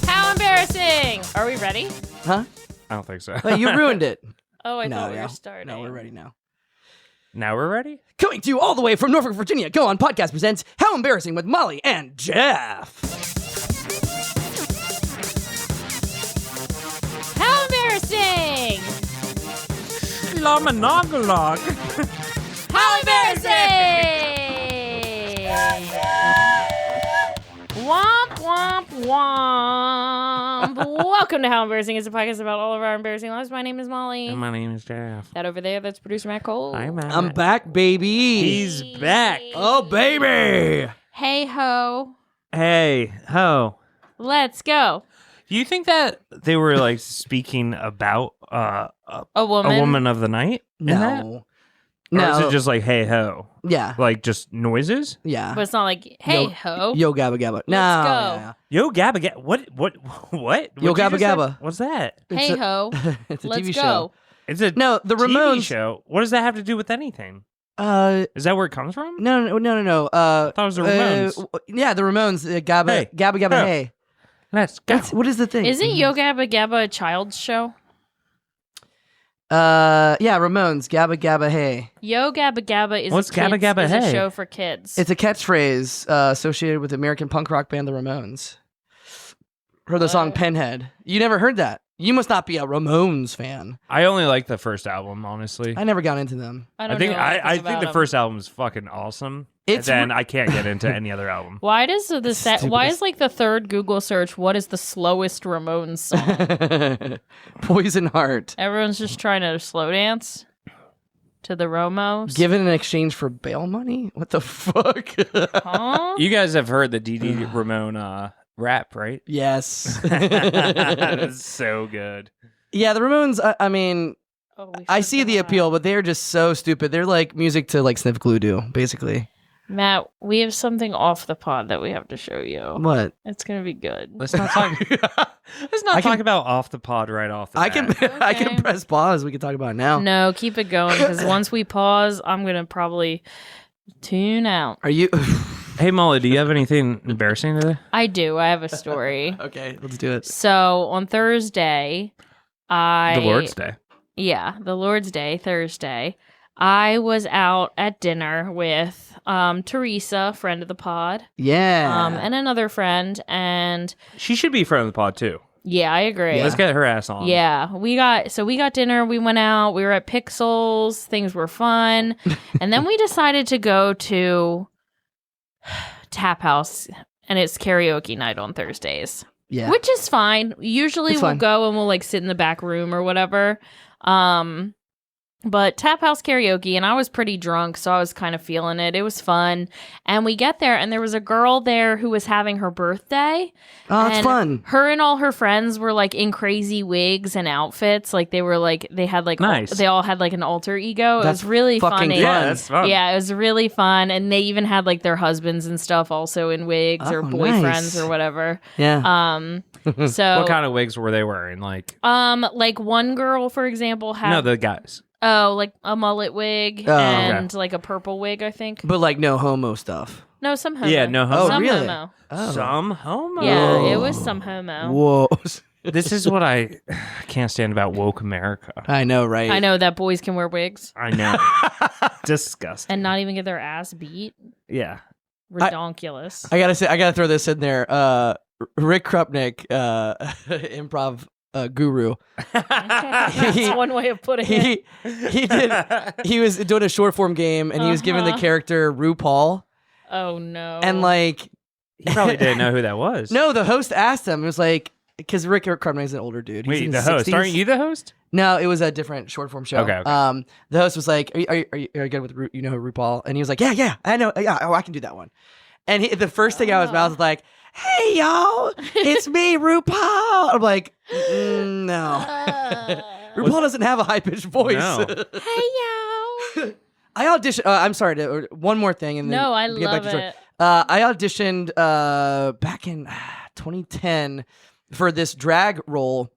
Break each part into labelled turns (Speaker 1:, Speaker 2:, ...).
Speaker 1: How embarrassing! Are we ready?
Speaker 2: Huh?
Speaker 3: I don't think so.
Speaker 2: Well, you ruined it.
Speaker 1: Oh, I
Speaker 2: No,
Speaker 1: thought we
Speaker 2: yeah.
Speaker 1: were starting.
Speaker 2: No, we're ready now.
Speaker 3: Now we're ready?
Speaker 2: Coming to you all the way from Norfolk, Virginia, Go On Podcast presents How Embarrassing with Molly and Jeff.
Speaker 1: How embarrassing!
Speaker 3: La monologue.
Speaker 1: How embarrassing! Womp, womp, womp. Welcome to How Embarrassing is a podcast about all of our embarrassing lives. My name is Molly.
Speaker 3: And my name is Jeff.
Speaker 1: That over there, that's producer Matt Cole.
Speaker 3: Hi, Matt.
Speaker 2: I'm back, baby.
Speaker 3: He's back.
Speaker 2: Oh, baby.
Speaker 1: Hey ho.
Speaker 3: Hey, ho.
Speaker 1: Let's go.
Speaker 3: Do you think that they were like speaking about
Speaker 1: A woman.
Speaker 3: a woman of the night? in that?
Speaker 2: No.
Speaker 3: Or is
Speaker 2: No.
Speaker 3: it just like hey ho?
Speaker 2: Yeah.
Speaker 3: Like just noises?
Speaker 2: Yeah.
Speaker 1: But it's not like, hey ho.
Speaker 2: Yo Gabba Gabba. No.
Speaker 1: Let's go.
Speaker 2: Yeah.
Speaker 3: Yo Gabba Gabba. What?
Speaker 2: Yo
Speaker 3: What'd you
Speaker 2: Gabba
Speaker 3: just say?
Speaker 2: Gabba.
Speaker 3: What's that?
Speaker 1: Hey
Speaker 2: It's a-
Speaker 1: ho.
Speaker 2: It's a
Speaker 1: Let's
Speaker 2: TV
Speaker 1: go.
Speaker 2: show.
Speaker 3: It's a
Speaker 2: No, the
Speaker 3: TV
Speaker 2: Ramones.
Speaker 3: show. What does that have to do with anything? Is that where it comes from?
Speaker 2: No.
Speaker 3: I thought it was the Ramones.
Speaker 2: Yeah, the Ramones. Gabba,
Speaker 3: Hey.
Speaker 2: Gabba Gabba
Speaker 3: Ho.
Speaker 2: Hey.
Speaker 3: Let's go.
Speaker 2: What is the thing?
Speaker 1: Isn't Yo Gabba Gabba a child's show?
Speaker 2: Yeah, Ramones. Gabba Gabba Hey.
Speaker 1: Yo Gabba Gabba is
Speaker 3: What's
Speaker 1: a
Speaker 3: Gabba
Speaker 1: kids,
Speaker 3: Gabba
Speaker 1: is a
Speaker 3: Hey?
Speaker 1: show for kids.
Speaker 2: It's a catchphrase associated with the American punk rock band the Ramones. Heard the song
Speaker 1: What?
Speaker 2: Pinhead. You never heard that? You must not be a Ramones fan.
Speaker 3: I only like the first album, honestly.
Speaker 2: I never got into them.
Speaker 1: I
Speaker 3: I
Speaker 1: don't
Speaker 3: think
Speaker 1: know
Speaker 3: I
Speaker 1: anything
Speaker 3: think the
Speaker 1: about 'em.
Speaker 3: first album is fucking awesome.
Speaker 2: It's
Speaker 3: and then I can't get into any other album.
Speaker 1: Why does the
Speaker 2: Stupidest-
Speaker 1: why is like the third Google search? What is the slowest Ramones song?
Speaker 2: Poison Heart.
Speaker 1: Everyone's just trying to slow dance to the Romos.
Speaker 2: Given in exchange for bail money? What the fuck?
Speaker 1: Huh?
Speaker 3: You guys have heard the DD Ramone rap, right?
Speaker 2: Yes.
Speaker 3: That's so good.
Speaker 2: Yeah, the Ramones, I mean,
Speaker 1: Oh, we
Speaker 2: I see the
Speaker 1: forgot.
Speaker 2: appeal, but they're just so stupid. They're like music to like sniff glue do, basically.
Speaker 1: Matt, we have something off the pod that we have to show you.
Speaker 2: What?
Speaker 1: It's gonna be good.
Speaker 3: Let's not talk. Let's not
Speaker 2: I
Speaker 3: talk
Speaker 2: can-
Speaker 3: about off the pod right off the
Speaker 2: I
Speaker 3: bat.
Speaker 2: can I can
Speaker 1: Okay.
Speaker 2: press pause. We can talk about it now.
Speaker 1: No, keep it going because once we pause, I'm gonna probably tune out.
Speaker 2: Are you
Speaker 3: Hey Molly, do you have anything embarrassing today?
Speaker 1: I do. I have a story.
Speaker 2: Okay, let's do it.
Speaker 1: So on Thursday,
Speaker 3: The Lord's Day.
Speaker 1: Yeah, the Lord's Day, Thursday. I was out at dinner with Teresa, friend of the pod,
Speaker 2: Yeah.
Speaker 1: and another friend, and
Speaker 3: She should be friend of the pod too.
Speaker 1: yeah, I agree.
Speaker 2: Yeah.
Speaker 3: Let's get her ass on.
Speaker 1: Yeah, we got dinner, we went out, we were at Pixels, things were fun, and then we decided to go to Tap House, and it's karaoke night on Thursdays.
Speaker 2: yeah.
Speaker 1: Which is fine. Usually
Speaker 2: It's
Speaker 1: we'll
Speaker 2: fine.
Speaker 1: go and we'll like sit in the back room or whatever. But Tap House karaoke, and I was pretty drunk, so I was kind of feeling it. It was fun. And we get there, and there was a girl there who was having her birthday.
Speaker 2: Oh, it's
Speaker 1: and
Speaker 2: fun.
Speaker 1: Her and all her friends were like in crazy wigs and outfits. Like they were like, they had like,
Speaker 3: Nice.
Speaker 1: they all had like an alter ego.
Speaker 2: That's
Speaker 1: it was really
Speaker 2: fucking
Speaker 1: funny.
Speaker 2: fun.
Speaker 3: Yeah, that's fun.
Speaker 1: Yeah, it was really fun. And they even had like their husbands and stuff also in wigs or
Speaker 2: Oh,
Speaker 1: boyfriends
Speaker 2: nice.
Speaker 1: or whatever.
Speaker 2: Yeah.
Speaker 1: So
Speaker 3: What kind of wigs were they wearing? Like
Speaker 1: like one girl, for example, had
Speaker 3: no, the guys.
Speaker 1: like a mullet wig
Speaker 2: Oh,
Speaker 1: and like a purple wig, I think.
Speaker 2: But like no homo stuff.
Speaker 1: No, some homo.
Speaker 3: Yeah, no
Speaker 2: Oh,
Speaker 3: homo.
Speaker 1: Some
Speaker 2: really?
Speaker 1: homo.
Speaker 2: Oh.
Speaker 3: Some homo.
Speaker 1: Yeah,
Speaker 2: Whoa.
Speaker 1: it was some homo.
Speaker 2: Whoa.
Speaker 3: This is what I can't stand about woke America.
Speaker 2: I know, right?
Speaker 1: I know that boys can wear wigs
Speaker 3: I know. Disgusting.
Speaker 1: and not even get their ass beat.
Speaker 3: Yeah.
Speaker 1: Redonkulous.
Speaker 2: I gotta throw this in there. Rick Krupnik, improv guru.
Speaker 1: That's one way of putting it.
Speaker 2: He was doing a short form game and he was giving the
Speaker 1: Uh-huh.
Speaker 2: character RuPaul
Speaker 1: Oh no.
Speaker 2: and like
Speaker 3: He probably didn't know who that was.
Speaker 2: no, the host asked him. It was like because Rick Krupnik's an older dude. He's
Speaker 3: Wait,
Speaker 2: in
Speaker 3: the
Speaker 2: his
Speaker 3: host.
Speaker 2: 60s.
Speaker 3: Aren't you the host?
Speaker 2: No, it was a different short form show.
Speaker 3: Okay, okay.
Speaker 2: The host was like, "Are you good with you know RuPaul?" And he was like, "Yeah, I know. Yeah, oh, I can do that one." And the first thing out of his mouth was like, "Hey y'all, it's me, RuPaul." I'm like, "No, RuPaul doesn't have a high pitched voice."
Speaker 3: No.
Speaker 1: Hey y'all.
Speaker 2: I auditioned. I'm sorry. One more thing, and then
Speaker 1: No, I
Speaker 2: we get back
Speaker 1: love
Speaker 2: to the story.
Speaker 1: it.
Speaker 2: I auditioned back in 2010 for this drag role,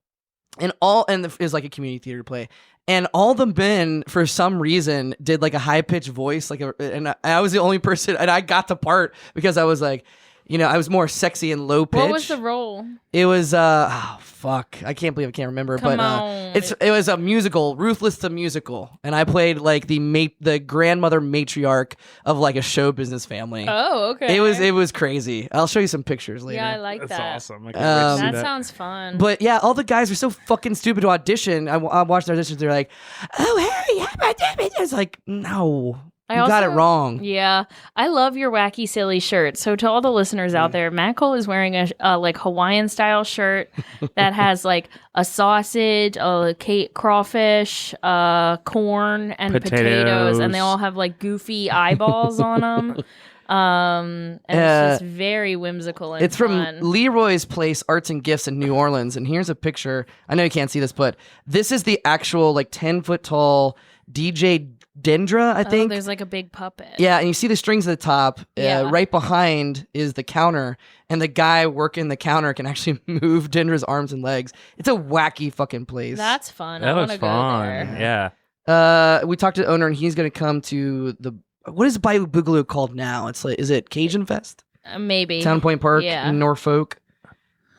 Speaker 2: and it was like a community theater play. And all the men, for some reason, did like a high pitched voice, and I was the only person, and I got the part because I was like, I was more sexy and low pitch.
Speaker 1: What was the role?
Speaker 2: It was oh fuck, I can't believe I can't remember.
Speaker 1: Come
Speaker 2: but
Speaker 1: on.
Speaker 2: it was a musical, Ruthless the musical, and I played like the grandmother matriarch of like a show business family.
Speaker 1: Oh, okay.
Speaker 2: It was crazy. I'll show you some pictures later.
Speaker 1: Yeah, I like
Speaker 3: That's
Speaker 1: that.
Speaker 3: awesome. I can't wait to see
Speaker 1: That
Speaker 3: that.
Speaker 1: sounds fun.
Speaker 2: But yeah, all the guys were so fucking stupid to audition. I watched their auditions. They're like, "Oh, Harry, how about that?" It's like, no, you got it wrong.
Speaker 1: Yeah, I love your wacky, silly shirt. So to all the listeners out there, Matt Cole is wearing a like Hawaiian style shirt that has like a sausage, a crawfish, corn, and potatoes, and they all have like goofy eyeballs on them. And it's just very whimsical and
Speaker 2: It's from
Speaker 1: fun.
Speaker 2: Leroy's Place Arts and Gifts in New Orleans, and here's a picture. I know you can't see this, but this is the actual like 10-foot tall DJ Dendra, I think.
Speaker 1: There's like a big puppet.
Speaker 2: Yeah, and you see the strings at the top.
Speaker 1: Yeah.
Speaker 2: Right behind is the counter, and the guy working the counter can actually move Dendra's arms and legs. It's a wacky fucking place.
Speaker 1: That's fun.
Speaker 3: That
Speaker 1: I want
Speaker 3: was
Speaker 1: to go
Speaker 3: fun.
Speaker 1: there.
Speaker 3: Yeah.
Speaker 2: We talked to the owner, and he's going to come to what is Bayou Boogaloo called now? It's like, is it Cajun Fest?
Speaker 1: Maybe.
Speaker 2: Town Point Park
Speaker 1: Yeah.
Speaker 2: in Norfolk.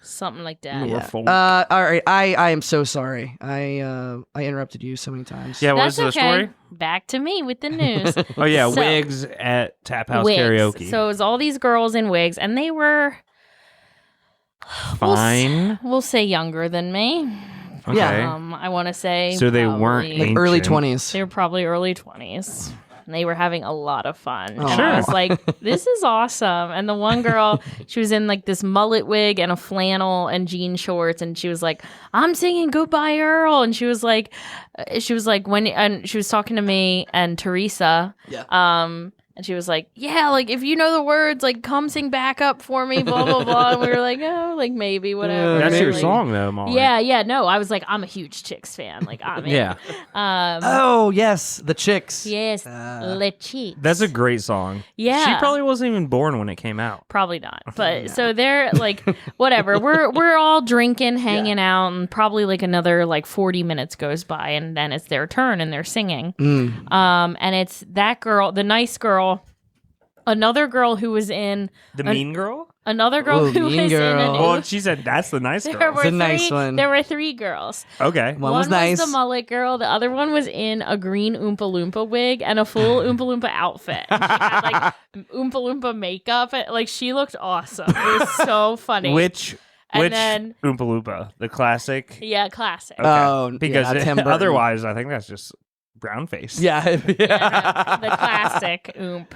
Speaker 1: Something like that.
Speaker 2: Yeah.
Speaker 3: Norfolk.
Speaker 2: All right. I am so sorry. I interrupted you so many times.
Speaker 3: Yeah, what was
Speaker 1: That's
Speaker 3: the
Speaker 1: okay.
Speaker 3: story?
Speaker 1: Back to me with the news.
Speaker 3: Oh, yeah,
Speaker 1: So-
Speaker 3: wigs at Tap House
Speaker 1: Wigs.
Speaker 3: Karaoke.
Speaker 1: So it was all these girls in wigs, and they were
Speaker 3: Fine.
Speaker 1: we'll say younger than me.
Speaker 3: Okay.
Speaker 2: Yeah.
Speaker 1: I want to say
Speaker 3: So they weren't
Speaker 1: probably-
Speaker 2: Like early
Speaker 3: Ancient.
Speaker 2: 20s.
Speaker 1: They were probably early 20s. And they were having a lot of fun.
Speaker 2: Oh.
Speaker 1: And
Speaker 3: Sure.
Speaker 1: I was like, this is awesome. And the one girl, she was in like this mullet wig and a flannel and jean shorts. And she was like, I'm singing Goodbye Earl. And she was like, and she was talking to me and Teresa.
Speaker 2: Yeah.
Speaker 1: And she was like, yeah, like if you know the words, like come sing backup for me, blah, blah, blah. And we were like, oh, like maybe, whatever.
Speaker 3: That's your
Speaker 1: Like,
Speaker 3: song, though, Molly.
Speaker 1: Yeah, no. I was like, I'm a huge Chicks fan. Like, I'm in.
Speaker 3: Yeah.
Speaker 2: Oh, yes. The Chicks.
Speaker 1: Yes, Le Chicks.
Speaker 3: That's a great song.
Speaker 1: Yeah.
Speaker 3: She probably wasn't even born when it came out.
Speaker 1: Probably not. But so they're like, whatever. We're all drinking, hanging out, and probably like another like 40 minutes goes by, and then it's their turn and they're singing. And it's that girl, the nice girl, another girl who was in
Speaker 3: The Mean Girl?
Speaker 1: another girl
Speaker 2: Ooh,
Speaker 1: who
Speaker 2: Mean
Speaker 1: was
Speaker 2: Girl.
Speaker 1: in an
Speaker 3: Well, she said that's the nice
Speaker 1: there
Speaker 3: girl.
Speaker 1: were
Speaker 2: a nice
Speaker 1: three-
Speaker 2: one.
Speaker 1: There were three girls.
Speaker 3: Okay.
Speaker 2: One was nice.
Speaker 1: the mullet girl. The other one was in a green Oompa Loompa wig and a full Oompa Loompa outfit. And she had like Oompa Loompa makeup. And, like she looked awesome. It was so funny.
Speaker 3: Which
Speaker 1: And then-
Speaker 3: Oompa Loompa? The classic?
Speaker 1: Yeah, classic.
Speaker 3: Okay.
Speaker 2: Oh,
Speaker 3: Because
Speaker 2: yeah, Tim Burton.
Speaker 3: otherwise, I think that's just brown face.
Speaker 2: Yeah.
Speaker 1: The classic Oomp.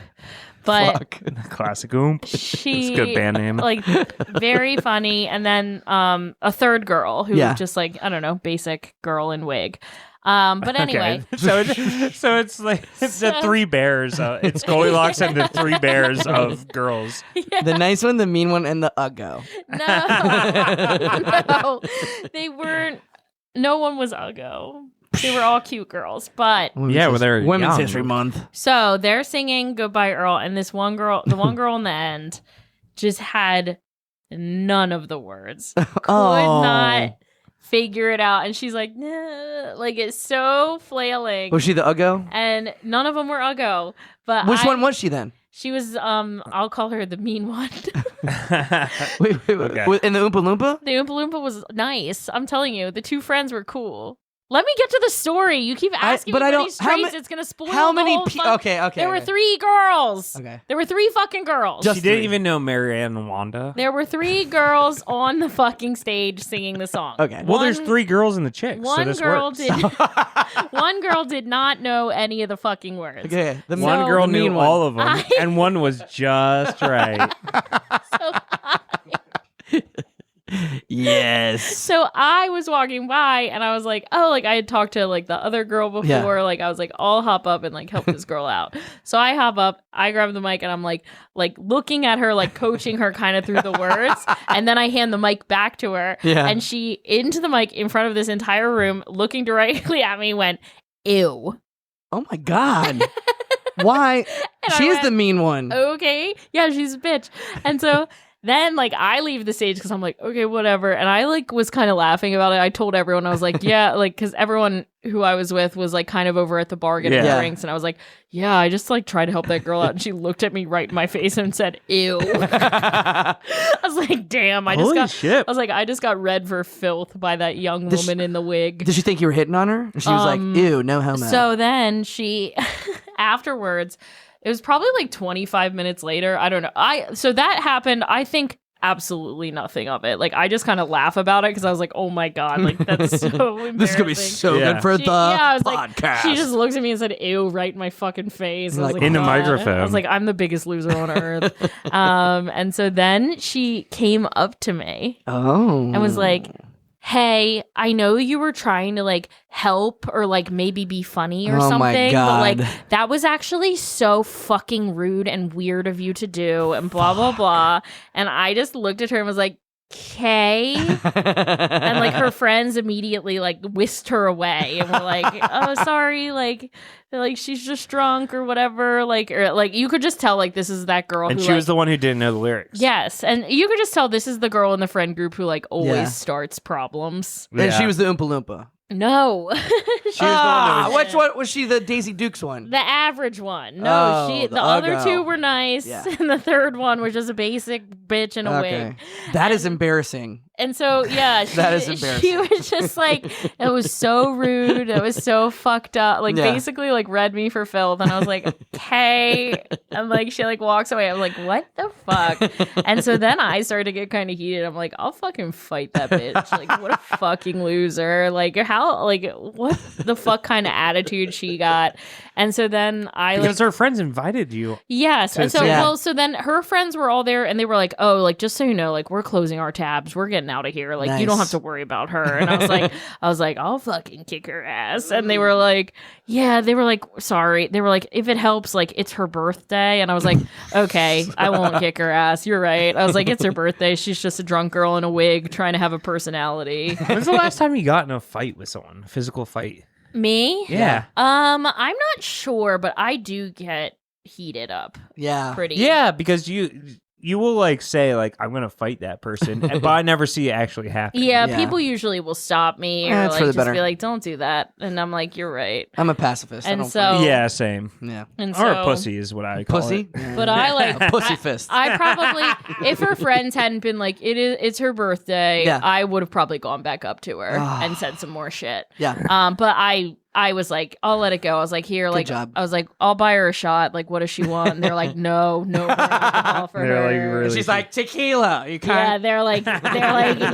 Speaker 1: But
Speaker 2: Fuck.
Speaker 3: The classic Oomp.
Speaker 1: she
Speaker 3: It's a good band name.
Speaker 1: like very funny. And then a third girl who
Speaker 2: Yeah.
Speaker 1: just like, I don't know, basic girl in wig. But anyway.
Speaker 3: Okay. So it's like the three bears. It's Goldilocks and the three bears of girls.
Speaker 2: The nice one, the mean one, and the Uggo.
Speaker 1: No, they weren't. No one was Uggo. They were all cute girls. But
Speaker 3: Yeah, well, they're
Speaker 2: Women's
Speaker 3: young.
Speaker 2: History Month.
Speaker 1: so they're singing Goodbye Earl, and this one girl, the one girl in the end, just had none of the words. Could not figure it out. And she's like, nah, like it's so flailing.
Speaker 2: Was she the Uggo?
Speaker 1: And none of them were Uggo. But
Speaker 2: Which one was she then?
Speaker 1: She was, I'll call her the mean one.
Speaker 2: Wait.
Speaker 3: Okay.
Speaker 2: In the Oompa Loompa?
Speaker 1: The Oompa Loompa was nice. I'm telling you, the two friends were cool. Let me get to the story. You keep asking
Speaker 2: but
Speaker 1: me
Speaker 2: I
Speaker 1: for
Speaker 2: don't-
Speaker 1: these
Speaker 2: how
Speaker 1: traits.
Speaker 2: ma-
Speaker 1: It's going to spoil
Speaker 2: How
Speaker 1: the
Speaker 2: many
Speaker 1: whole
Speaker 2: people?
Speaker 1: fun.
Speaker 2: Okay.
Speaker 1: There were three girls.
Speaker 2: Okay.
Speaker 1: There were three fucking girls.
Speaker 2: Just
Speaker 3: She didn't
Speaker 2: three.
Speaker 3: even know Marianne and Wanda.
Speaker 1: There were three girls on the fucking stage singing the song.
Speaker 2: Okay.
Speaker 3: Well, there's
Speaker 1: One-
Speaker 3: three girls in the chicks. So
Speaker 1: One
Speaker 3: this
Speaker 1: girl
Speaker 3: works.
Speaker 1: did. One girl did not know any of the fucking words.
Speaker 2: Okay. The
Speaker 3: One
Speaker 1: So-
Speaker 3: girl
Speaker 2: the mean
Speaker 3: knew
Speaker 2: one.
Speaker 3: all of them,
Speaker 1: I-
Speaker 3: and one was just right.
Speaker 2: Yes.
Speaker 1: So I was walking by and I was like, oh, like I had talked to like the other girl before.
Speaker 2: Yeah.
Speaker 1: Like I was like, I'll hop up and like help this girl out. So I hop up, I grab the mic and I'm like looking at her, like coaching her kind of through the words. And then I hand the mic back to her.
Speaker 2: Yeah.
Speaker 1: And she into the mic in front of this entire room, looking directly at me, went, ew.
Speaker 2: Oh my God. Why?
Speaker 1: And
Speaker 2: She
Speaker 1: I
Speaker 2: is
Speaker 1: went,
Speaker 2: the mean one.
Speaker 1: okay. Yeah, she's a bitch. And so then like I leave the stage because I'm like, okay, whatever. And I like was kind of laughing about it. I told everyone, I was like, yeah, like because everyone who I was with was like kind of over at the bar getting drinks, and I was like, yeah, I just like tried to help that girl out, and she looked at me right in my face and said, ew. I was like, damn, I just got read for filth by that young woman in the wig.
Speaker 2: Did she think you were hitting on her? She was like, ew, no homo.
Speaker 1: So then she afterwards, it was probably like 25 minutes later. I don't know. So that happened. I think absolutely nothing of it. Like I just kind of laugh about it because I was like, oh my God, like that's so embarrassing.
Speaker 2: This is going to be so good for the
Speaker 1: I was
Speaker 2: podcast.
Speaker 1: Like, she just looked at me and said, ew, right in my fucking face. I was like,
Speaker 3: in the
Speaker 1: God.
Speaker 3: microphone.
Speaker 1: I was like, I'm the biggest loser on earth. And so then she came up to me and was like, hey, I know you were trying to like help or like maybe be funny or something,
Speaker 2: my God.
Speaker 1: but like that was actually so fucking rude and weird of you to do and blah, blah, blah. And I just looked at her and was like, okay. And like her friends immediately like whisked her away and were like, oh, sorry, like she's just drunk or whatever, or you could just tell like this is that girl
Speaker 3: and
Speaker 1: who,
Speaker 3: she was the one who didn't know the lyrics.
Speaker 1: Yes, and you could just tell this is the girl in the friend group who like always starts problems.
Speaker 2: And she was the Oompa Loompa.
Speaker 1: No.
Speaker 3: She was the one that
Speaker 2: Which one was she? The Daisy Dukes one?
Speaker 1: The average one. No, the other
Speaker 2: Uggo.
Speaker 1: two were nice, and the third one was just a basic bitch in a wig.
Speaker 2: That is embarrassing.
Speaker 1: And so, yeah,
Speaker 2: that is embarrassing.
Speaker 1: She was just like, it was so rude. It was so fucked up. Like, basically, like, read me for filth. And I was like, okay. And, like, she, like, walks away. I'm like, what the fuck? And so then I started to get kind of heated. I'm like, I'll fucking fight that bitch. Like, what a fucking loser. Like, how, like, what the fuck kind of attitude she got? And so then
Speaker 3: because her friends invited you.
Speaker 1: Yes. And so, so then her friends were all there and they were like, oh, like, just so you know, like, we're closing our tabs. We're getting out of here. Like, you don't have to worry about her. And I was like, I'll fucking kick her ass. And they were like, yeah, they were like, sorry. They were like, if it helps, like, it's her birthday. And I was like, okay, I won't kick her ass. You're right. I was like, it's her birthday. She's just a drunk girl in a wig trying to have a personality.
Speaker 3: When's the last time you got in a fight with someone? A physical fight?
Speaker 1: Me?
Speaker 3: Yeah.
Speaker 1: I'm not sure, but I do get heated up.
Speaker 2: Yeah.
Speaker 1: Pretty.
Speaker 3: Yeah, because you will like say like I'm gonna fight that person, but I never see it actually happen.
Speaker 1: Yeah, people usually will stop me or like just
Speaker 2: better.
Speaker 1: be like, "Don't do that," and I'm like, "You're right."
Speaker 2: I'm a pacifist.
Speaker 1: And
Speaker 2: I don't
Speaker 1: so
Speaker 2: fight.
Speaker 3: Yeah, same.
Speaker 2: Yeah.
Speaker 1: And
Speaker 3: Or
Speaker 1: so,
Speaker 3: a pussy is what I call
Speaker 2: Pussy.
Speaker 3: it.
Speaker 1: But I like
Speaker 2: A pussy fist.
Speaker 1: I probably, if her friends hadn't been like, it's her birthday, I would have probably gone back up to her and said some more shit.
Speaker 2: Yeah.
Speaker 1: But I was like, I'll let it go. I was like, here, like,
Speaker 2: job.
Speaker 1: I was like, I'll buy her a shot. Like, what does she want? And they're like, no alcohol for
Speaker 3: They're
Speaker 1: her.
Speaker 3: like, really
Speaker 2: She's like, tequila. You
Speaker 1: Yeah,
Speaker 2: can't.
Speaker 1: they're like,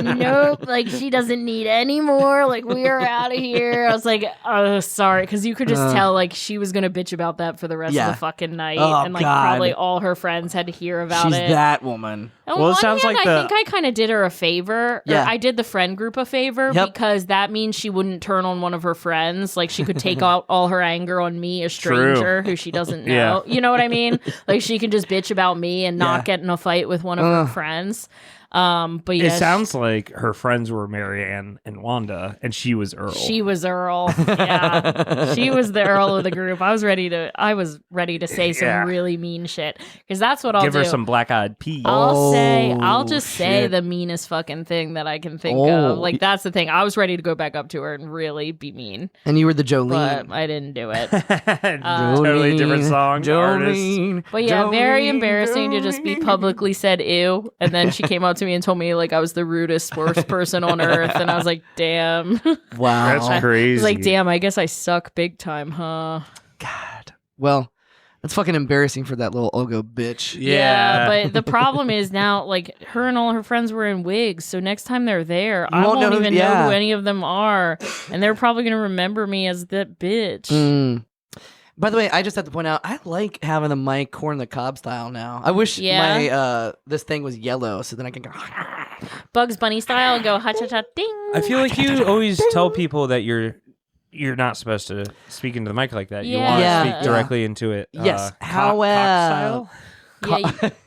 Speaker 1: nope. Like, she doesn't need any more. Like, we are out of here. I was like, oh, sorry, because you could just tell like she was gonna bitch about that for the rest of the fucking night, and like probably all her friends had to hear about
Speaker 2: She's
Speaker 1: it.
Speaker 2: that woman.
Speaker 1: On
Speaker 3: Well, it
Speaker 1: one
Speaker 3: sounds
Speaker 1: hand,
Speaker 3: like
Speaker 1: I think I kind of did her a favor.
Speaker 2: Yeah.
Speaker 1: I did the friend group a favor because that means she wouldn't turn on one of her friends. Like she could take out all her anger on me, a stranger who she doesn't know.
Speaker 3: Yeah.
Speaker 1: You know what I mean? Like she can just bitch about me and not get in a fight with one of her friends. But yeah,
Speaker 3: it sounds like her friends were Marianne and Wanda, and she was Earl.
Speaker 1: She was Earl. Yeah, she was the Earl of the group. I was ready to say some really mean shit because that's what I'll
Speaker 3: give
Speaker 1: do.
Speaker 3: her some black-eyed peas.
Speaker 1: I'll just say the meanest fucking thing that I can think of. Like that's the thing. I was ready to go back up to her and really be mean,
Speaker 2: And you were the Jolene.
Speaker 1: but I didn't do it.
Speaker 3: Totally different song. Artist.
Speaker 2: Jolene.
Speaker 1: But yeah, very
Speaker 2: Jolene,
Speaker 1: embarrassing to just be publicly said ew, and then she came up to me and told me like I was the rudest, worst person on earth, and I was like, damn.
Speaker 2: Wow.
Speaker 3: That's crazy.
Speaker 1: I was like, damn, I guess I suck big time, huh?
Speaker 2: God. Well, that's fucking embarrassing for that little Ogo bitch.
Speaker 3: Yeah.
Speaker 1: But the problem is now, like, her and all her friends were in wigs, so next time they're there, I
Speaker 2: won't
Speaker 1: won't
Speaker 2: know
Speaker 1: even
Speaker 2: who-
Speaker 1: know
Speaker 2: yeah.
Speaker 1: who any of them are, and they're probably gonna remember me as that bitch.
Speaker 2: Mm. By the way, I just have to point out, I like having the mic corn on the cob style now. I wish my this thing was yellow so then I can go.
Speaker 1: Bugs Bunny style, and go ha cha cha ding.
Speaker 3: I feel like you always tell people that you're not supposed to speak into the mic like that. You want to
Speaker 1: Yeah.
Speaker 3: speak directly into it.
Speaker 2: Yes.
Speaker 3: Cock
Speaker 2: However,
Speaker 3: style?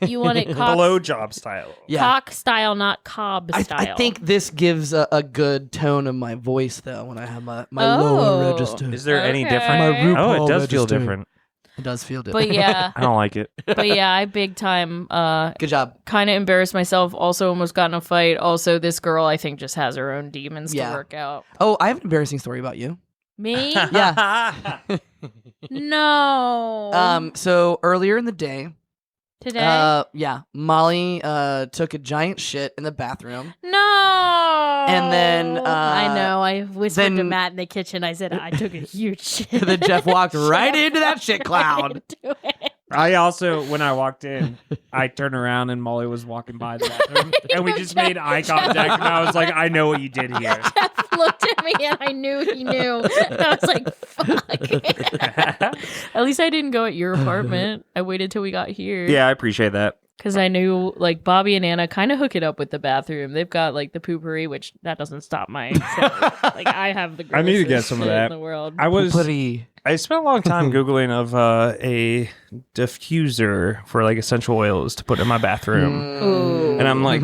Speaker 1: You want it cock,
Speaker 3: Blowjob style.
Speaker 2: yeah.
Speaker 1: cock style, not cob style.
Speaker 2: I think this gives a good tone of my voice though when I have my lower register.
Speaker 3: Is there any
Speaker 1: Okay.
Speaker 3: different?
Speaker 1: My
Speaker 2: RuPaul
Speaker 3: Oh, it does feel
Speaker 2: register.
Speaker 3: different.
Speaker 2: It does feel
Speaker 1: But yeah,
Speaker 3: I don't like it.
Speaker 1: I big time
Speaker 2: Good job.
Speaker 1: kind of embarrassed myself. Also almost got in a fight. Also, this girl I think just has her own demons
Speaker 2: Yeah.
Speaker 1: to work out.
Speaker 2: Oh, I have an embarrassing story about you.
Speaker 1: Me?
Speaker 2: Yeah.
Speaker 1: No.
Speaker 2: So earlier in the day,
Speaker 1: Today?
Speaker 2: Molly took a giant shit in the bathroom.
Speaker 1: No.
Speaker 2: And then
Speaker 1: I know. I whispered to
Speaker 2: then-
Speaker 1: Matt in the kitchen. I said I took a huge shit.
Speaker 2: then Jeff walked right into that shit cloud.
Speaker 1: Into it.
Speaker 3: I also, when I walked in, I turned around and Molly was walking by the bathroom, and we just made eye contact, and I was like, I know what you did here.
Speaker 1: Jeff looked at me and I knew he knew. And I was like, fuck. At least I didn't go at your apartment. I waited till we got here.
Speaker 3: Yeah, I appreciate that.
Speaker 1: Because I knew, like, Bobby and Anna kind of hook it up with the bathroom. They've got, like, the poopery, which that doesn't stop my... So, like, I have the
Speaker 3: I need to
Speaker 1: grossest
Speaker 3: get some of
Speaker 1: shit
Speaker 3: that.
Speaker 1: in the world.
Speaker 3: I spent a long time Googling of a diffuser for, like, essential oils to put in my bathroom.
Speaker 1: Ooh.
Speaker 3: And I'm, like,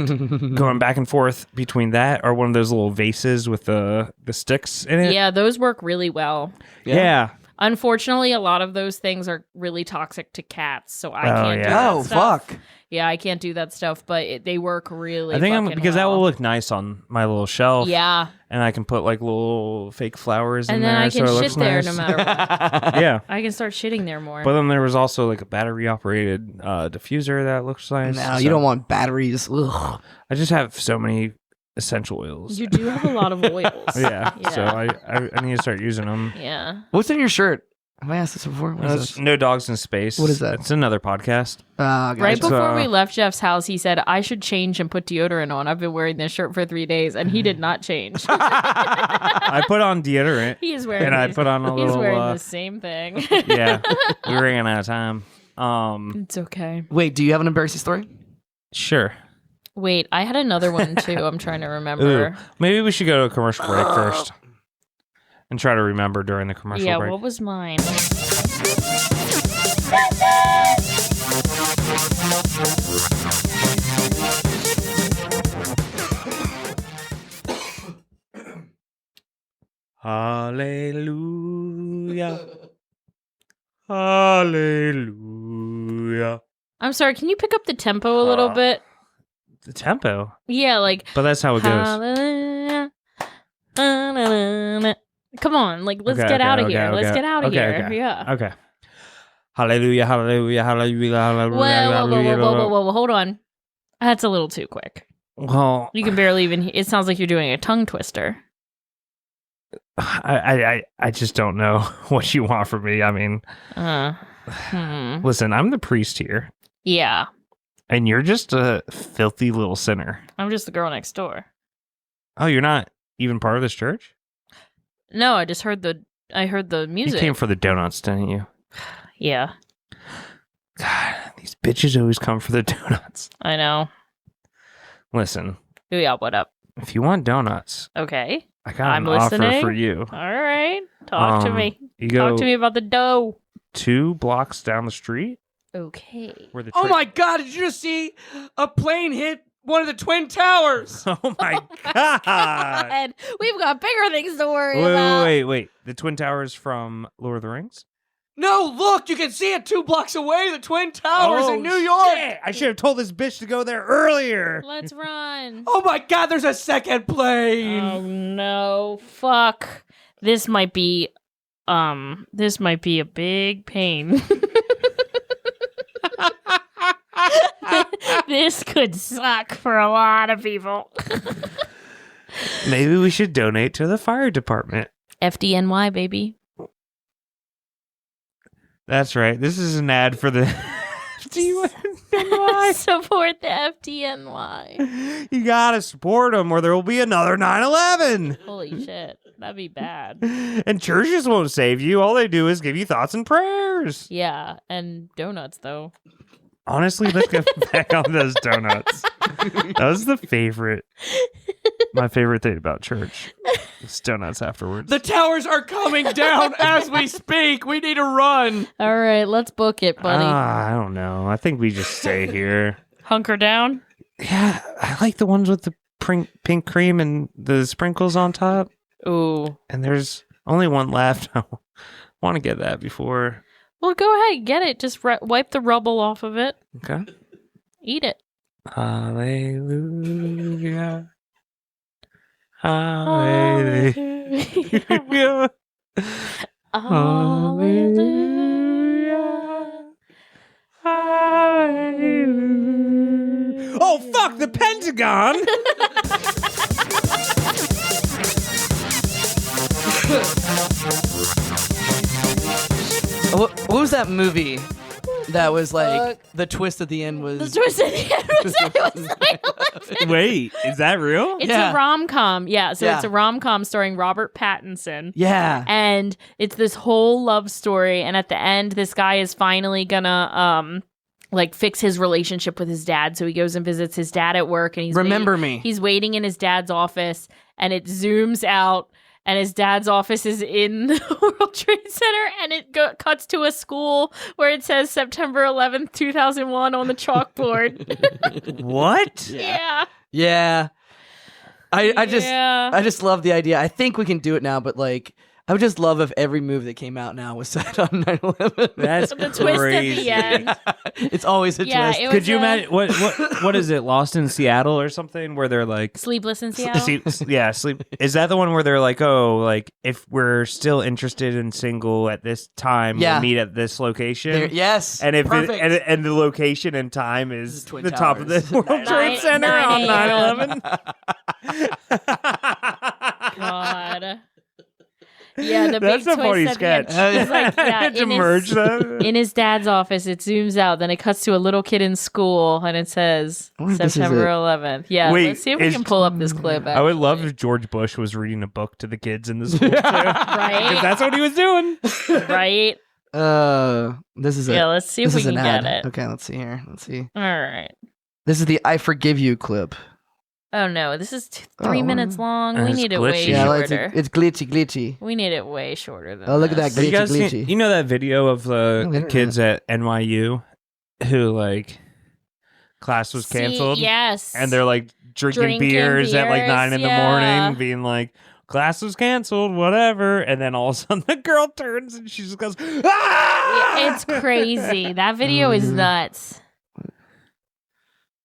Speaker 3: going back and forth between that or one of those little vases with the sticks in it.
Speaker 1: Yeah, those work really well.
Speaker 3: Yeah.
Speaker 1: Unfortunately, a lot of those things are really toxic to cats, so I
Speaker 3: Oh,
Speaker 1: can't do
Speaker 3: yeah.
Speaker 1: that
Speaker 2: Oh,
Speaker 1: stuff.
Speaker 2: fuck.
Speaker 1: Yeah, I can't do that stuff, but they work really
Speaker 3: I think
Speaker 1: fucking
Speaker 3: because that
Speaker 1: well.
Speaker 3: will look nice on my little shelf.
Speaker 1: Yeah,
Speaker 3: And I can put, like, little fake flowers in
Speaker 1: and
Speaker 3: there.
Speaker 1: then I can
Speaker 3: so it
Speaker 1: shit
Speaker 3: looks
Speaker 1: there
Speaker 3: nice.
Speaker 1: no matter what.
Speaker 3: Yeah.
Speaker 1: I can start shitting there more.
Speaker 3: But then there was also like a battery operated diffuser that looks nice.
Speaker 2: No,
Speaker 3: So
Speaker 2: you don't want batteries. Ugh.
Speaker 3: I just have so many essential oils.
Speaker 1: You do have a lot of oils.
Speaker 3: Yeah.
Speaker 1: Yeah.
Speaker 3: So I need to start using them.
Speaker 1: Yeah.
Speaker 2: What's in your shirt? Have I asked this before? What is this?
Speaker 3: No Dogs in Space.
Speaker 2: What is that?
Speaker 3: It's another podcast.
Speaker 2: Gotcha.
Speaker 1: Right before
Speaker 3: uh,
Speaker 1: we left Jeff's house, he said, I should change and put deodorant on. I've been wearing this shirt for 3 days, and he did not change.
Speaker 3: I put on deodorant.
Speaker 1: He is wearing
Speaker 3: And I
Speaker 1: these-
Speaker 3: put on a
Speaker 1: He's
Speaker 3: little.
Speaker 1: wearing the same thing.
Speaker 3: Yeah. We were running out of time.
Speaker 1: It's okay.
Speaker 2: Wait, do you have an embarrassing story?
Speaker 3: Sure.
Speaker 1: Wait, I had another one too. I'm trying to remember.
Speaker 3: Ooh, maybe we should go to a commercial break first. And try to remember during the commercial
Speaker 1: Yeah,
Speaker 3: break.
Speaker 1: what was mine?
Speaker 3: Hallelujah. Hallelujah.
Speaker 1: I'm sorry, can you pick up the tempo a little bit?
Speaker 3: The tempo.
Speaker 1: Yeah, like
Speaker 3: But that's how it goes.
Speaker 1: hallelujah, hallelujah. Come on, like let's
Speaker 3: Okay,
Speaker 1: get
Speaker 3: okay,
Speaker 1: out of
Speaker 3: okay,
Speaker 1: here. Let's
Speaker 3: okay.
Speaker 1: get out of
Speaker 3: Okay,
Speaker 1: here.
Speaker 3: okay.
Speaker 1: Yeah.
Speaker 3: Okay. Hallelujah, hallelujah, hallelujah, hallelujah.
Speaker 1: Whoa, hold on. That's a little too quick.
Speaker 3: Well,
Speaker 1: You can barely even. It sounds like you're doing a tongue twister.
Speaker 3: I just don't know what you want from me. I mean, listen, I'm the priest here,
Speaker 1: Yeah,
Speaker 3: and you're just a filthy little sinner.
Speaker 1: I'm just the girl next door.
Speaker 3: Oh, you're not even part of this church?
Speaker 1: No, I just heard the. I heard the music.
Speaker 3: You came for the donuts, didn't you?
Speaker 1: Yeah,
Speaker 3: God, these bitches always come for the donuts.
Speaker 1: I know.
Speaker 3: Listen,
Speaker 1: Yeah, what up?
Speaker 3: if you want donuts,
Speaker 1: Okay.
Speaker 3: I got
Speaker 1: I'm
Speaker 3: an offer
Speaker 1: listening.
Speaker 3: for you.
Speaker 1: All right. Talk to me.
Speaker 3: You go
Speaker 1: Talk to me about the dough.
Speaker 3: 2 blocks down the street
Speaker 1: Okay.
Speaker 3: where the
Speaker 2: Oh my God! Did you just see a plane hit one of the twin towers?
Speaker 3: Oh my god!
Speaker 1: And we've got bigger things to worry about.
Speaker 3: Wait! The Twin Towers from Lord of the Rings?
Speaker 2: No, look! You can see it 2 blocks away. The twin towers in New York.
Speaker 3: Shit. I should have told this bitch to go there earlier.
Speaker 1: Let's run.
Speaker 2: Oh my God! There's a second plane.
Speaker 1: Oh no. Fuck. This might be a big pain. This could suck for a lot of people.
Speaker 3: Maybe we should donate to the fire department.
Speaker 1: FDNY, baby.
Speaker 3: That's right. This is an ad for the
Speaker 1: Support the FDNY.
Speaker 3: You gotta support them or there will be another 9/11.
Speaker 1: Holy shit. That'd be bad.
Speaker 3: And churches won't save you. All they do is give you thoughts and prayers.
Speaker 1: Yeah, and donuts though.
Speaker 3: Honestly, let's get back on those donuts. That was my favorite thing about church. It's donuts afterwards.
Speaker 2: The towers are coming down as we speak. We need to run.
Speaker 1: All right, let's book it, buddy.
Speaker 3: I don't know. I think we just stay here.
Speaker 1: Hunker down.
Speaker 3: Yeah, I like the ones with the pink cream and the sprinkles on top.
Speaker 1: Ooh.
Speaker 3: And there's only one left. I want to get that before.
Speaker 1: Well, go ahead, get it. Just wipe the rubble off of it.
Speaker 3: Okay.
Speaker 1: Eat it.
Speaker 3: Hallelujah. Hallelujah.
Speaker 1: Hallelujah.
Speaker 3: Hallelujah. Oh, fuck, the Pentagon!
Speaker 2: What was that movie that was like the twist at the end was?
Speaker 1: The twist at the end was that it was 9/11.
Speaker 3: Wait, is that real?
Speaker 1: It's
Speaker 2: Yeah.
Speaker 1: a rom-com. Yeah, so
Speaker 2: Yeah.
Speaker 1: it's a rom-com starring Robert Pattinson.
Speaker 2: Yeah.
Speaker 1: And it's this whole love story, and at the end this guy is finally gonna like fix his relationship with his dad. So he goes and visits his dad at work, and
Speaker 2: Remember Me.
Speaker 1: He's waiting in his dad's office, and it zooms out, and his dad's office is in the World Trade Center, and it cuts to a school where it says September 11th, 2001 on the chalkboard.
Speaker 3: What?
Speaker 1: Yeah.
Speaker 2: Yeah. I just love the idea. I think we can do it now, but like I would just love if every move that came out now was set on 9/11.
Speaker 3: That's
Speaker 1: The twist at
Speaker 3: crazy.
Speaker 1: the end.
Speaker 2: It's always a
Speaker 1: Yeah,
Speaker 2: twist.
Speaker 1: it was
Speaker 3: Could you imagine what is it? Lost in Seattle or something where they're like
Speaker 1: Sleepless in Seattle.
Speaker 3: sleep. Is that the one where they're like, oh, like if we're still interested and single at this time,
Speaker 2: Yeah.
Speaker 3: we'll meet at this location.
Speaker 2: Yes.
Speaker 3: And if
Speaker 2: perfect.
Speaker 3: and the location and time is
Speaker 2: Twin
Speaker 3: the top of the
Speaker 2: Towers.
Speaker 3: World Trade Center
Speaker 1: 9
Speaker 3: on
Speaker 1: a.m.
Speaker 3: 9/11.
Speaker 1: God. Yeah, the
Speaker 3: That's
Speaker 1: big
Speaker 3: a funny
Speaker 1: twist at
Speaker 3: sketch.
Speaker 1: the end. It's like, yeah,
Speaker 3: To merge that.
Speaker 1: in his dad's office, it zooms out. Then it cuts to a little kid in school, and it says
Speaker 2: wonder if this is
Speaker 1: September
Speaker 2: it.
Speaker 1: 11th. Yeah,
Speaker 3: Wait,
Speaker 1: let's see if we
Speaker 3: is-
Speaker 1: can pull up this clip.
Speaker 3: I would love
Speaker 1: actually.
Speaker 3: if George Bush was reading a book to the kids in the school too.
Speaker 1: Right?
Speaker 3: Because that's what he was doing.
Speaker 1: Right?
Speaker 2: This is it.
Speaker 1: Yeah, let's see if
Speaker 2: This
Speaker 1: we
Speaker 2: is
Speaker 1: can
Speaker 2: an
Speaker 1: get
Speaker 2: ad.
Speaker 1: it.
Speaker 2: Okay, let's see here. Let's see.
Speaker 1: All right.
Speaker 2: This is the I Forgive You clip.
Speaker 1: Oh no, this is 3
Speaker 2: Oh,
Speaker 1: minutes long. We
Speaker 3: it's
Speaker 1: need it way
Speaker 3: glitchy.
Speaker 2: Yeah,
Speaker 1: shorter.
Speaker 2: it's glitchy.
Speaker 1: We need it way shorter than
Speaker 2: Oh, look at
Speaker 1: this.
Speaker 2: that
Speaker 3: Have you guys
Speaker 2: glitchy.
Speaker 3: seen, you know that video of the
Speaker 2: internet.
Speaker 3: kids at NYU who like class was canceled?
Speaker 1: Yes.
Speaker 3: And they're like drinking beers at like 9 in the
Speaker 1: yeah.
Speaker 3: morning, being like, class was canceled, whatever. And then all of a sudden the girl turns and she just goes, ah!
Speaker 1: It's crazy. That video is nuts.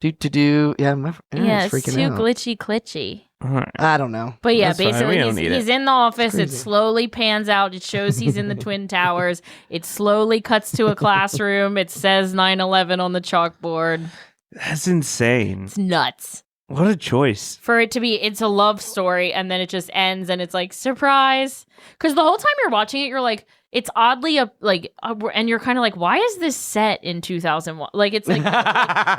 Speaker 2: Do. Yeah, my
Speaker 1: Yeah,
Speaker 2: internet's
Speaker 1: it's
Speaker 2: freaking
Speaker 1: too
Speaker 2: out.
Speaker 1: glitchy.
Speaker 3: All right.
Speaker 2: I don't know.
Speaker 1: But yeah,
Speaker 3: That's fine. We
Speaker 1: basically
Speaker 3: don't need
Speaker 1: he's
Speaker 3: it.
Speaker 1: in the office. It
Speaker 2: crazy.
Speaker 1: slowly pans out. It shows he's in the Twin Towers. It slowly cuts to a classroom. It says 9/11 on the chalkboard.
Speaker 3: That's insane.
Speaker 1: It's nuts.
Speaker 3: What a choice.
Speaker 1: For it to be, it's a love story, and then it just ends, and it's like, surprise. Because the whole time you're watching it, you're like, it's oddly, and you're kind of like, why is this set in 2001? Like, it's like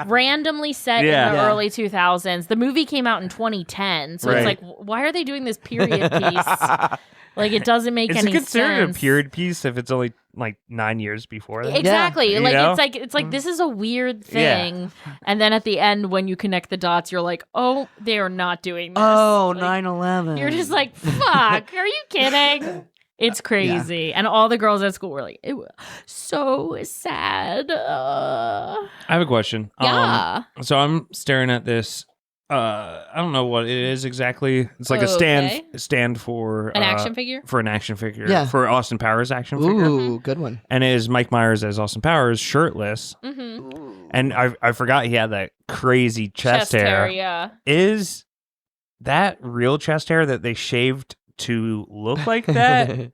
Speaker 1: randomly set in the
Speaker 2: Yeah.
Speaker 1: early 2000s. The movie came out in 2010, so
Speaker 3: Right.
Speaker 1: it's like, why are they doing this period piece? Like, it doesn't make
Speaker 3: Is
Speaker 1: any
Speaker 3: it considered
Speaker 1: sense.
Speaker 3: a period piece if it's only like 9 years before that?
Speaker 1: Exactly.
Speaker 3: You
Speaker 1: Like
Speaker 3: know?
Speaker 1: it's like this is a weird
Speaker 3: Yeah.
Speaker 1: thing. And then at the end when you connect the dots, you're like, "Oh, they are not doing this."
Speaker 2: Oh,
Speaker 1: Like,
Speaker 2: 9/11.
Speaker 1: You're just like, "Fuck, are you kidding?" It's crazy. And all the girls at school were like, "It was so sad."
Speaker 3: I have a question.
Speaker 1: Yeah.
Speaker 3: So I'm staring at this. I don't know what it is exactly. It's like a
Speaker 1: Okay.
Speaker 3: stand for
Speaker 1: An action figure?
Speaker 3: for an action figure.
Speaker 2: Yeah.
Speaker 3: For Austin Powers action figure.
Speaker 2: Ooh, good one.
Speaker 3: And it is Mike Myers as Austin Powers, shirtless.
Speaker 1: Mm-hmm.
Speaker 3: And I forgot he had that crazy chest hair.
Speaker 1: Yeah.
Speaker 3: Is that real chest hair that they shaved to look like that?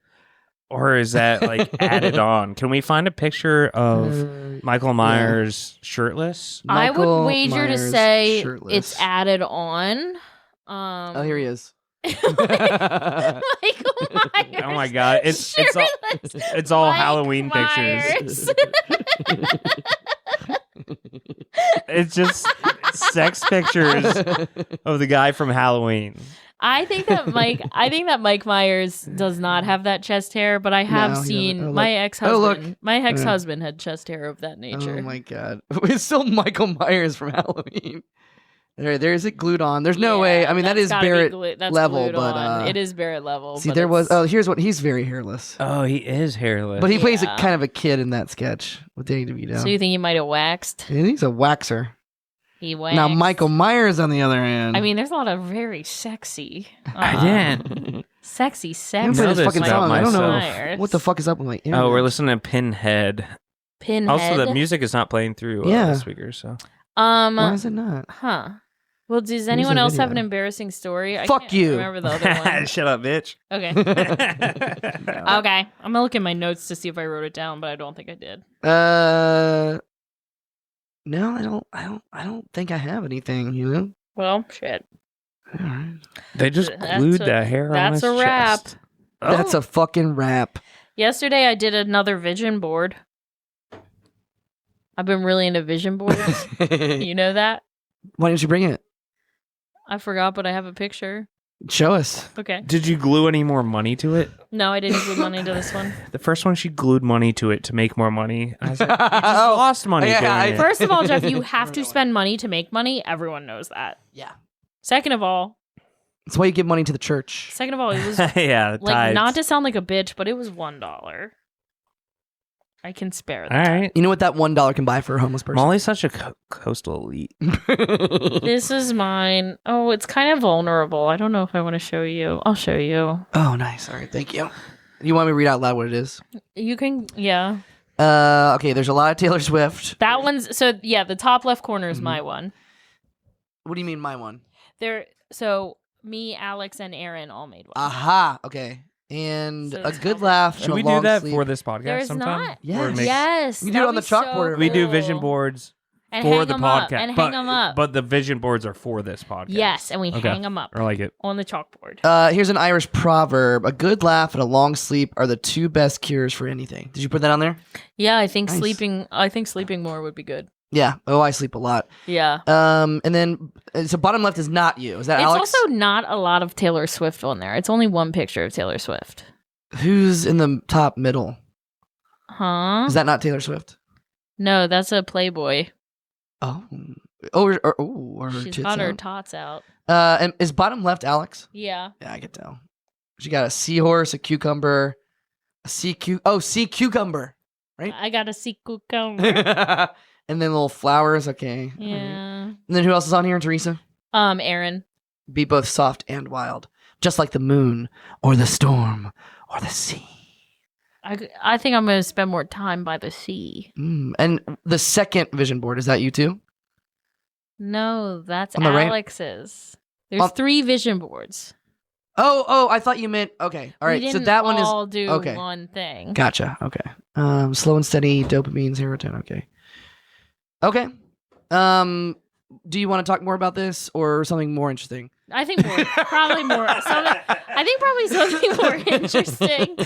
Speaker 3: Or is that like added on? Can we find a picture of Michael Myers shirtless?
Speaker 1: I would
Speaker 2: Michael
Speaker 1: wager to
Speaker 2: Myers
Speaker 1: say
Speaker 2: shirtless.
Speaker 1: it's added on.
Speaker 2: Oh, here he is.
Speaker 1: Michael Myers.
Speaker 3: Oh my god, it's all
Speaker 1: Shirtless
Speaker 3: it's all
Speaker 1: Mike
Speaker 3: Halloween
Speaker 1: Myers.
Speaker 3: pictures. It's just sex pictures of the guy from Halloween.
Speaker 1: I think that Mike Myers does not have that chest hair, but I have
Speaker 2: No, he
Speaker 1: seen
Speaker 2: doesn't. Oh,
Speaker 1: my
Speaker 2: look.
Speaker 1: ex-husband. My ex-husband had chest hair of that nature.
Speaker 2: Oh my god. It's still Michael Myers from Halloween. There's it glued on. There's no way. I mean, that
Speaker 1: that's
Speaker 2: is
Speaker 1: gotta be
Speaker 2: Barrett
Speaker 1: that's
Speaker 2: level,
Speaker 1: glued
Speaker 2: but
Speaker 1: on. It is Barrett level.
Speaker 2: see,
Speaker 1: but
Speaker 2: there was.
Speaker 1: it's-
Speaker 2: Oh, here's what he's very hairless,
Speaker 3: Oh, he is hairless.
Speaker 2: but he plays a
Speaker 1: Yeah.
Speaker 2: kind of a kid in that sketch with Danny DeVito.
Speaker 1: So you think he might have waxed?
Speaker 2: And he's a waxer.
Speaker 1: He went.
Speaker 2: Now Michael Myers, on the other hand.
Speaker 1: I mean, there's a lot of very sexy.
Speaker 3: I didn't.
Speaker 1: Sexy,
Speaker 2: I
Speaker 1: sexy.
Speaker 2: didn't play this
Speaker 3: know
Speaker 2: fucking
Speaker 3: this about
Speaker 2: song. I don't know
Speaker 1: myself.
Speaker 2: what the fuck is up with my ear.
Speaker 3: Oh, we're listening to Pinhead.
Speaker 1: Pinhead.
Speaker 3: Also, the music is not playing through
Speaker 2: Yeah.
Speaker 3: the speaker, so.
Speaker 2: Why is it not?
Speaker 1: Huh. Well, does anyone
Speaker 2: a
Speaker 1: else have an
Speaker 2: video.
Speaker 1: embarrassing story? I
Speaker 2: Fuck
Speaker 1: can't
Speaker 2: you.
Speaker 1: remember the other one.
Speaker 3: Shut up, bitch.
Speaker 1: Okay. Okay. I'm gonna look at my notes to see if I wrote it down, but I don't think I did.
Speaker 2: No, I don't think I have anything, you know?
Speaker 1: Well, shit.
Speaker 2: All right.
Speaker 3: They just
Speaker 1: That's
Speaker 3: glued
Speaker 1: a-
Speaker 3: the hair on
Speaker 1: that's
Speaker 3: his
Speaker 1: a wrap.
Speaker 3: chest.
Speaker 2: That's a fucking wrap.
Speaker 1: Yesterday I did another vision board. I've been really into vision boards. You know that?
Speaker 2: Why didn't you bring it?
Speaker 1: I forgot, but I have a picture.
Speaker 2: Show us.
Speaker 1: Okay.
Speaker 3: Did you glue any more money to it?
Speaker 1: No, I didn't glue money to this one.
Speaker 3: The first one, she glued money to it to make more money. I was like, you just
Speaker 2: Oh,
Speaker 3: lost money
Speaker 2: yeah,
Speaker 3: doing it.
Speaker 1: First of all, Jeff, you have to spend money to make money. Everyone knows that.
Speaker 2: Yeah.
Speaker 1: Second of all,
Speaker 2: That's why you give money to the church.
Speaker 1: it was
Speaker 3: Yeah,
Speaker 1: like
Speaker 3: tides.
Speaker 1: not to sound like a bitch, but it was $1. I can spare
Speaker 3: All
Speaker 1: that.
Speaker 3: right.
Speaker 2: You know what that $1 can buy for a homeless person?
Speaker 3: Molly's such a coastal elite.
Speaker 1: This is mine. Oh, it's kind of vulnerable. I don't know if I want to show you. I'll show you.
Speaker 2: Oh, nice. All right, thank you. You want me to read out loud what it is?
Speaker 1: You can, yeah.
Speaker 2: Okay, there's a lot of Taylor Swift.
Speaker 1: That one's so yeah. The top left corner is my one.
Speaker 2: What do you mean my one?
Speaker 1: So me, Alex, and Aaron all made one.
Speaker 2: Aha, okay. And
Speaker 1: So
Speaker 2: a
Speaker 1: that's
Speaker 2: good
Speaker 1: how-
Speaker 2: laugh
Speaker 3: Should
Speaker 2: and a
Speaker 3: we do
Speaker 2: long
Speaker 3: that
Speaker 2: sleep.
Speaker 3: for this podcast
Speaker 1: There's
Speaker 3: sometime?
Speaker 1: not.
Speaker 2: Yes.
Speaker 3: Or make-
Speaker 1: Yes,
Speaker 2: We do it
Speaker 1: that'd
Speaker 2: on the
Speaker 1: be so
Speaker 2: chalkboard.
Speaker 3: We do
Speaker 1: cool.
Speaker 3: vision boards
Speaker 1: and
Speaker 3: for
Speaker 1: hang
Speaker 3: the
Speaker 1: 'em up,
Speaker 3: podcast.
Speaker 1: and
Speaker 3: but,
Speaker 1: hang them up.
Speaker 3: But the vision boards are for this podcast.
Speaker 1: Yes, and we
Speaker 3: Okay.
Speaker 1: hang them up
Speaker 3: I like it.
Speaker 1: on the chalkboard.
Speaker 2: Here's an Irish proverb. A good laugh and a long sleep are the two best cures for anything. Did you put that on there?
Speaker 1: Yeah, I think
Speaker 2: Nice.
Speaker 1: sleeping more would be good.
Speaker 2: Yeah. Oh, I sleep a lot.
Speaker 1: Yeah.
Speaker 2: And then, so bottom left is not you. Is that
Speaker 1: It's
Speaker 2: Alex?
Speaker 1: also not a lot of Taylor Swift on there. It's only one picture of Taylor Swift.
Speaker 2: Who's in the top middle?
Speaker 1: Huh?
Speaker 2: Is that not Taylor Swift?
Speaker 1: No, that's a Playboy.
Speaker 2: Oh. Or her
Speaker 1: She's
Speaker 2: tits
Speaker 1: got her
Speaker 2: out.
Speaker 1: tots out.
Speaker 2: And is bottom left Alex?
Speaker 1: Yeah.
Speaker 2: Yeah, I can tell. She got a seahorse, a cucumber, sea cucumber, right?
Speaker 1: I got a sea cucumber.
Speaker 2: And then little flowers. Okay.
Speaker 1: Yeah.
Speaker 2: And then who else is on here, Teresa?
Speaker 1: Aaron.
Speaker 2: Be both soft and wild, just like the moon or the storm or the sea.
Speaker 1: I think I'm going to spend more time by the sea.
Speaker 2: And the second vision board, is that you too?
Speaker 1: No, that's
Speaker 2: On the right?
Speaker 1: Alex's. There's 3 vision boards.
Speaker 2: Oh, I thought you meant, okay. All right,
Speaker 1: We
Speaker 2: so
Speaker 1: didn't
Speaker 2: that one is,
Speaker 1: all do
Speaker 2: okay.
Speaker 1: one thing.
Speaker 2: Gotcha, okay. Slow and steady, dopamine, serotonin, okay. Okay. Do you want to talk more about this or something more interesting?
Speaker 1: I think probably something more interesting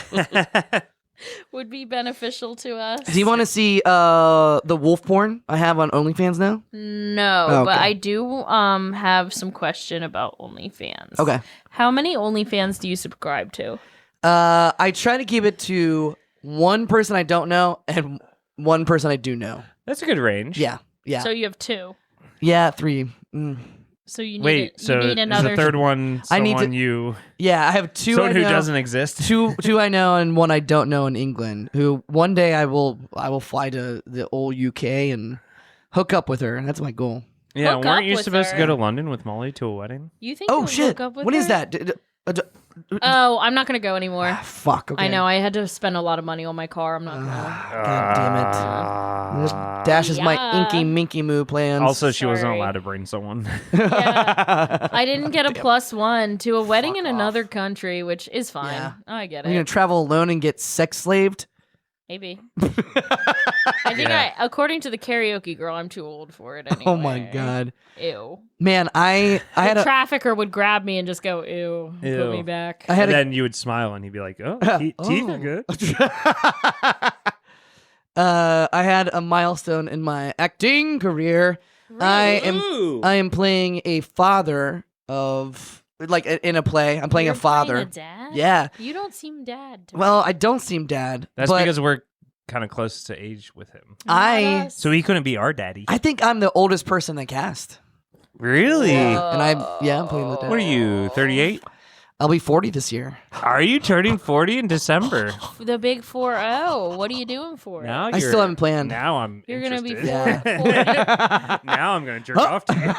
Speaker 1: would be beneficial to us.
Speaker 2: Do you want to see the wolf porn I have on OnlyFans now?
Speaker 1: No,
Speaker 2: Oh,
Speaker 1: but
Speaker 2: okay.
Speaker 1: I do have some question about OnlyFans.
Speaker 2: Okay.
Speaker 1: How many OnlyFans do you subscribe to?
Speaker 2: I try to keep it to one person I don't know and one person I do know.
Speaker 3: That's a good range.
Speaker 2: Yeah.
Speaker 1: So you have 2.
Speaker 2: Yeah, 3.
Speaker 1: So you need
Speaker 3: Wait,
Speaker 1: you
Speaker 3: so
Speaker 1: need
Speaker 3: is
Speaker 1: another
Speaker 3: the third one
Speaker 2: I need
Speaker 3: someone
Speaker 2: to-
Speaker 3: you...
Speaker 2: Yeah, I have 2
Speaker 3: Someone
Speaker 2: I
Speaker 3: who
Speaker 2: know.
Speaker 3: doesn't exist?
Speaker 2: two I know and one I don't know in England. Who one day I will fly to the old UK and hook up with her. That's my goal.
Speaker 3: Yeah,
Speaker 1: Hook
Speaker 3: weren't
Speaker 1: up
Speaker 3: you
Speaker 1: with
Speaker 3: supposed to go
Speaker 1: her.
Speaker 3: to London with Molly to a wedding?
Speaker 1: You think
Speaker 2: Oh
Speaker 1: you'll
Speaker 2: shit!
Speaker 1: hook up with
Speaker 2: When is
Speaker 1: her?
Speaker 2: that?
Speaker 1: Oh, I'm not gonna go anymore.
Speaker 2: Fuck. Okay.
Speaker 1: I know. I had to spend a lot of money on my car. I'm not gonna.
Speaker 2: God damn it! This dashes my
Speaker 1: Yeah.
Speaker 2: inky minky moo plans.
Speaker 3: Also, she wasn't
Speaker 1: Sorry.
Speaker 3: allowed to bring someone.
Speaker 1: Yeah. I didn't get a +1 to a wedding in another country, which is fine.
Speaker 2: Yeah.
Speaker 1: Oh, I get
Speaker 2: Are you gonna
Speaker 1: it.
Speaker 2: travel alone and get sex slaved?
Speaker 1: Maybe. I think
Speaker 3: Yeah.
Speaker 1: according to the karaoke girl, I'm too old for it anyway.
Speaker 2: Oh my god,
Speaker 1: Ew.
Speaker 2: man! I had
Speaker 1: The
Speaker 2: a
Speaker 1: trafficker would grab me and just go, ew, put
Speaker 3: Ew.
Speaker 1: me back.
Speaker 2: I had
Speaker 3: And
Speaker 2: a
Speaker 3: then you would smile and he'd be like, oh, teeth are good.
Speaker 2: I had a milestone in my acting career. I am playing a father of like in a play. I'm playing
Speaker 1: You're
Speaker 2: a father.
Speaker 1: a dad?
Speaker 2: Yeah.
Speaker 1: You don't seem dad to
Speaker 2: Well,
Speaker 1: me.
Speaker 2: I don't seem dad.
Speaker 3: That's
Speaker 2: but
Speaker 3: because we're kind of close to age with him.
Speaker 2: I-
Speaker 1: Not us.
Speaker 3: So he couldn't be our daddy.
Speaker 2: I think I'm the oldest person in the cast.
Speaker 3: Really?
Speaker 2: And I'm playing the dad.
Speaker 3: What are you, 38?
Speaker 2: I'll be 40 this year.
Speaker 3: Are you turning 40 in December?
Speaker 1: The big 4-0. What are you doing for it?
Speaker 3: Now
Speaker 2: I still haven't planned.
Speaker 3: Now I'm
Speaker 1: You're gonna be
Speaker 3: interested.
Speaker 1: 40.
Speaker 3: Now I'm gonna jerk off to you.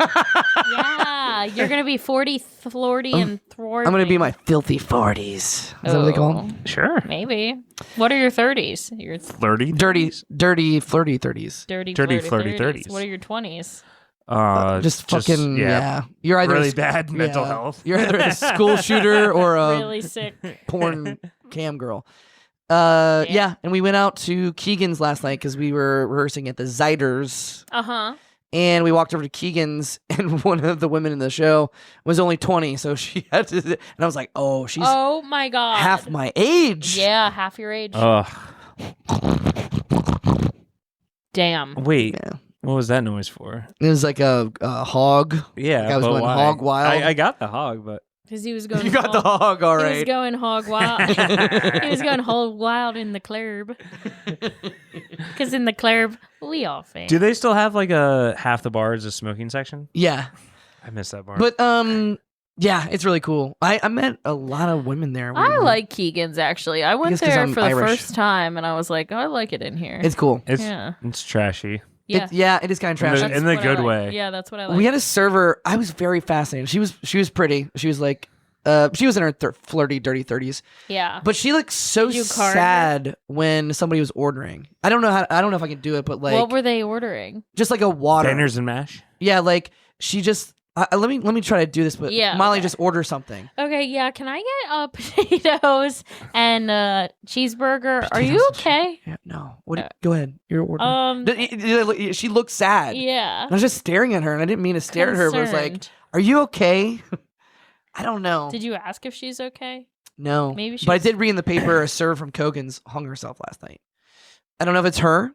Speaker 1: Yeah, you're gonna be 40, flirty, and thwarting.
Speaker 2: I'm going to be in my filthy 40s. Is that what they call them?
Speaker 3: Sure.
Speaker 1: Maybe. What are your 30s? Your
Speaker 3: Flirty.
Speaker 2: Dirty, flirty 30s.
Speaker 1: dirty
Speaker 3: flirty 30s.
Speaker 1: What are your 20s?
Speaker 2: Just fucking, yeah. You're either
Speaker 3: really bad mental health.
Speaker 2: You're either a school shooter or a
Speaker 1: Really sick.
Speaker 2: porn cam girl. Yeah, and we went out to Keegan's last night because we were rehearsing at the Ziders.
Speaker 1: Uh-huh.
Speaker 2: And we walked over to Keegan's, and one of the women in the show was only 20, so she had to. And I was like, "Oh, she's
Speaker 1: Oh my god.
Speaker 2: half my age."
Speaker 1: Yeah, half your age.
Speaker 3: Ugh.
Speaker 1: Damn.
Speaker 3: Wait.
Speaker 2: Yeah.
Speaker 3: What was that noise for?
Speaker 2: It was like a hog.
Speaker 3: Yeah,
Speaker 2: Like I was
Speaker 3: but
Speaker 2: going
Speaker 3: why?
Speaker 2: hog wild.
Speaker 3: I got the hog, but
Speaker 1: Because he was going
Speaker 2: You got the hog, all
Speaker 1: He was
Speaker 2: right.
Speaker 1: going hog wild. He was going hog wild in the club. Because in the club, we all fan.
Speaker 3: do they still have like a half the bar is a smoking section?
Speaker 2: Yeah,
Speaker 3: I miss that bar.
Speaker 2: but yeah, it's really cool. I met a lot of women there.
Speaker 1: I like Keegan's, actually. I went
Speaker 2: guess 'cause
Speaker 1: there
Speaker 2: I'm
Speaker 1: for the
Speaker 2: Irish.
Speaker 1: first time, and I was like, oh, I like it in here.
Speaker 2: It's cool.
Speaker 1: yeah.
Speaker 3: It's trashy.
Speaker 1: Yeah.
Speaker 2: It is kind of
Speaker 3: In
Speaker 2: trash.
Speaker 3: the-
Speaker 1: That's
Speaker 3: in the
Speaker 1: what I
Speaker 3: good
Speaker 1: like.
Speaker 3: way.
Speaker 1: Yeah, that's what I like.
Speaker 2: We had a server. I was very fascinated. She was pretty. She was like, she was in her flirty, dirty 30s.
Speaker 1: Yeah.
Speaker 2: But she looked so
Speaker 1: Did you card her?
Speaker 2: sad when somebody was ordering. I don't know if I can do it, but like,
Speaker 1: what were they ordering?
Speaker 2: just like a water.
Speaker 3: Banners and mash.
Speaker 2: Yeah, like she just. Let me try to do this, but
Speaker 1: Yeah,
Speaker 2: Molly
Speaker 1: okay.
Speaker 2: just order something.
Speaker 1: Okay, yeah. Can I get potatoes and cheeseburger? Are you
Speaker 2: Potatoes and
Speaker 1: okay?
Speaker 2: Yeah, no. What? Go ahead. Your order. She looked sad.
Speaker 1: Yeah.
Speaker 2: And I was just staring at her, and I didn't mean to stare at her, but I was like,
Speaker 1: Concerned.
Speaker 2: "Are you okay?" I don't know.
Speaker 1: Did you ask if she's okay?
Speaker 2: No.
Speaker 1: Maybe she
Speaker 2: But I
Speaker 1: was-
Speaker 2: did read in the paper a server from Kogan's hung herself last night. I don't know if it's her.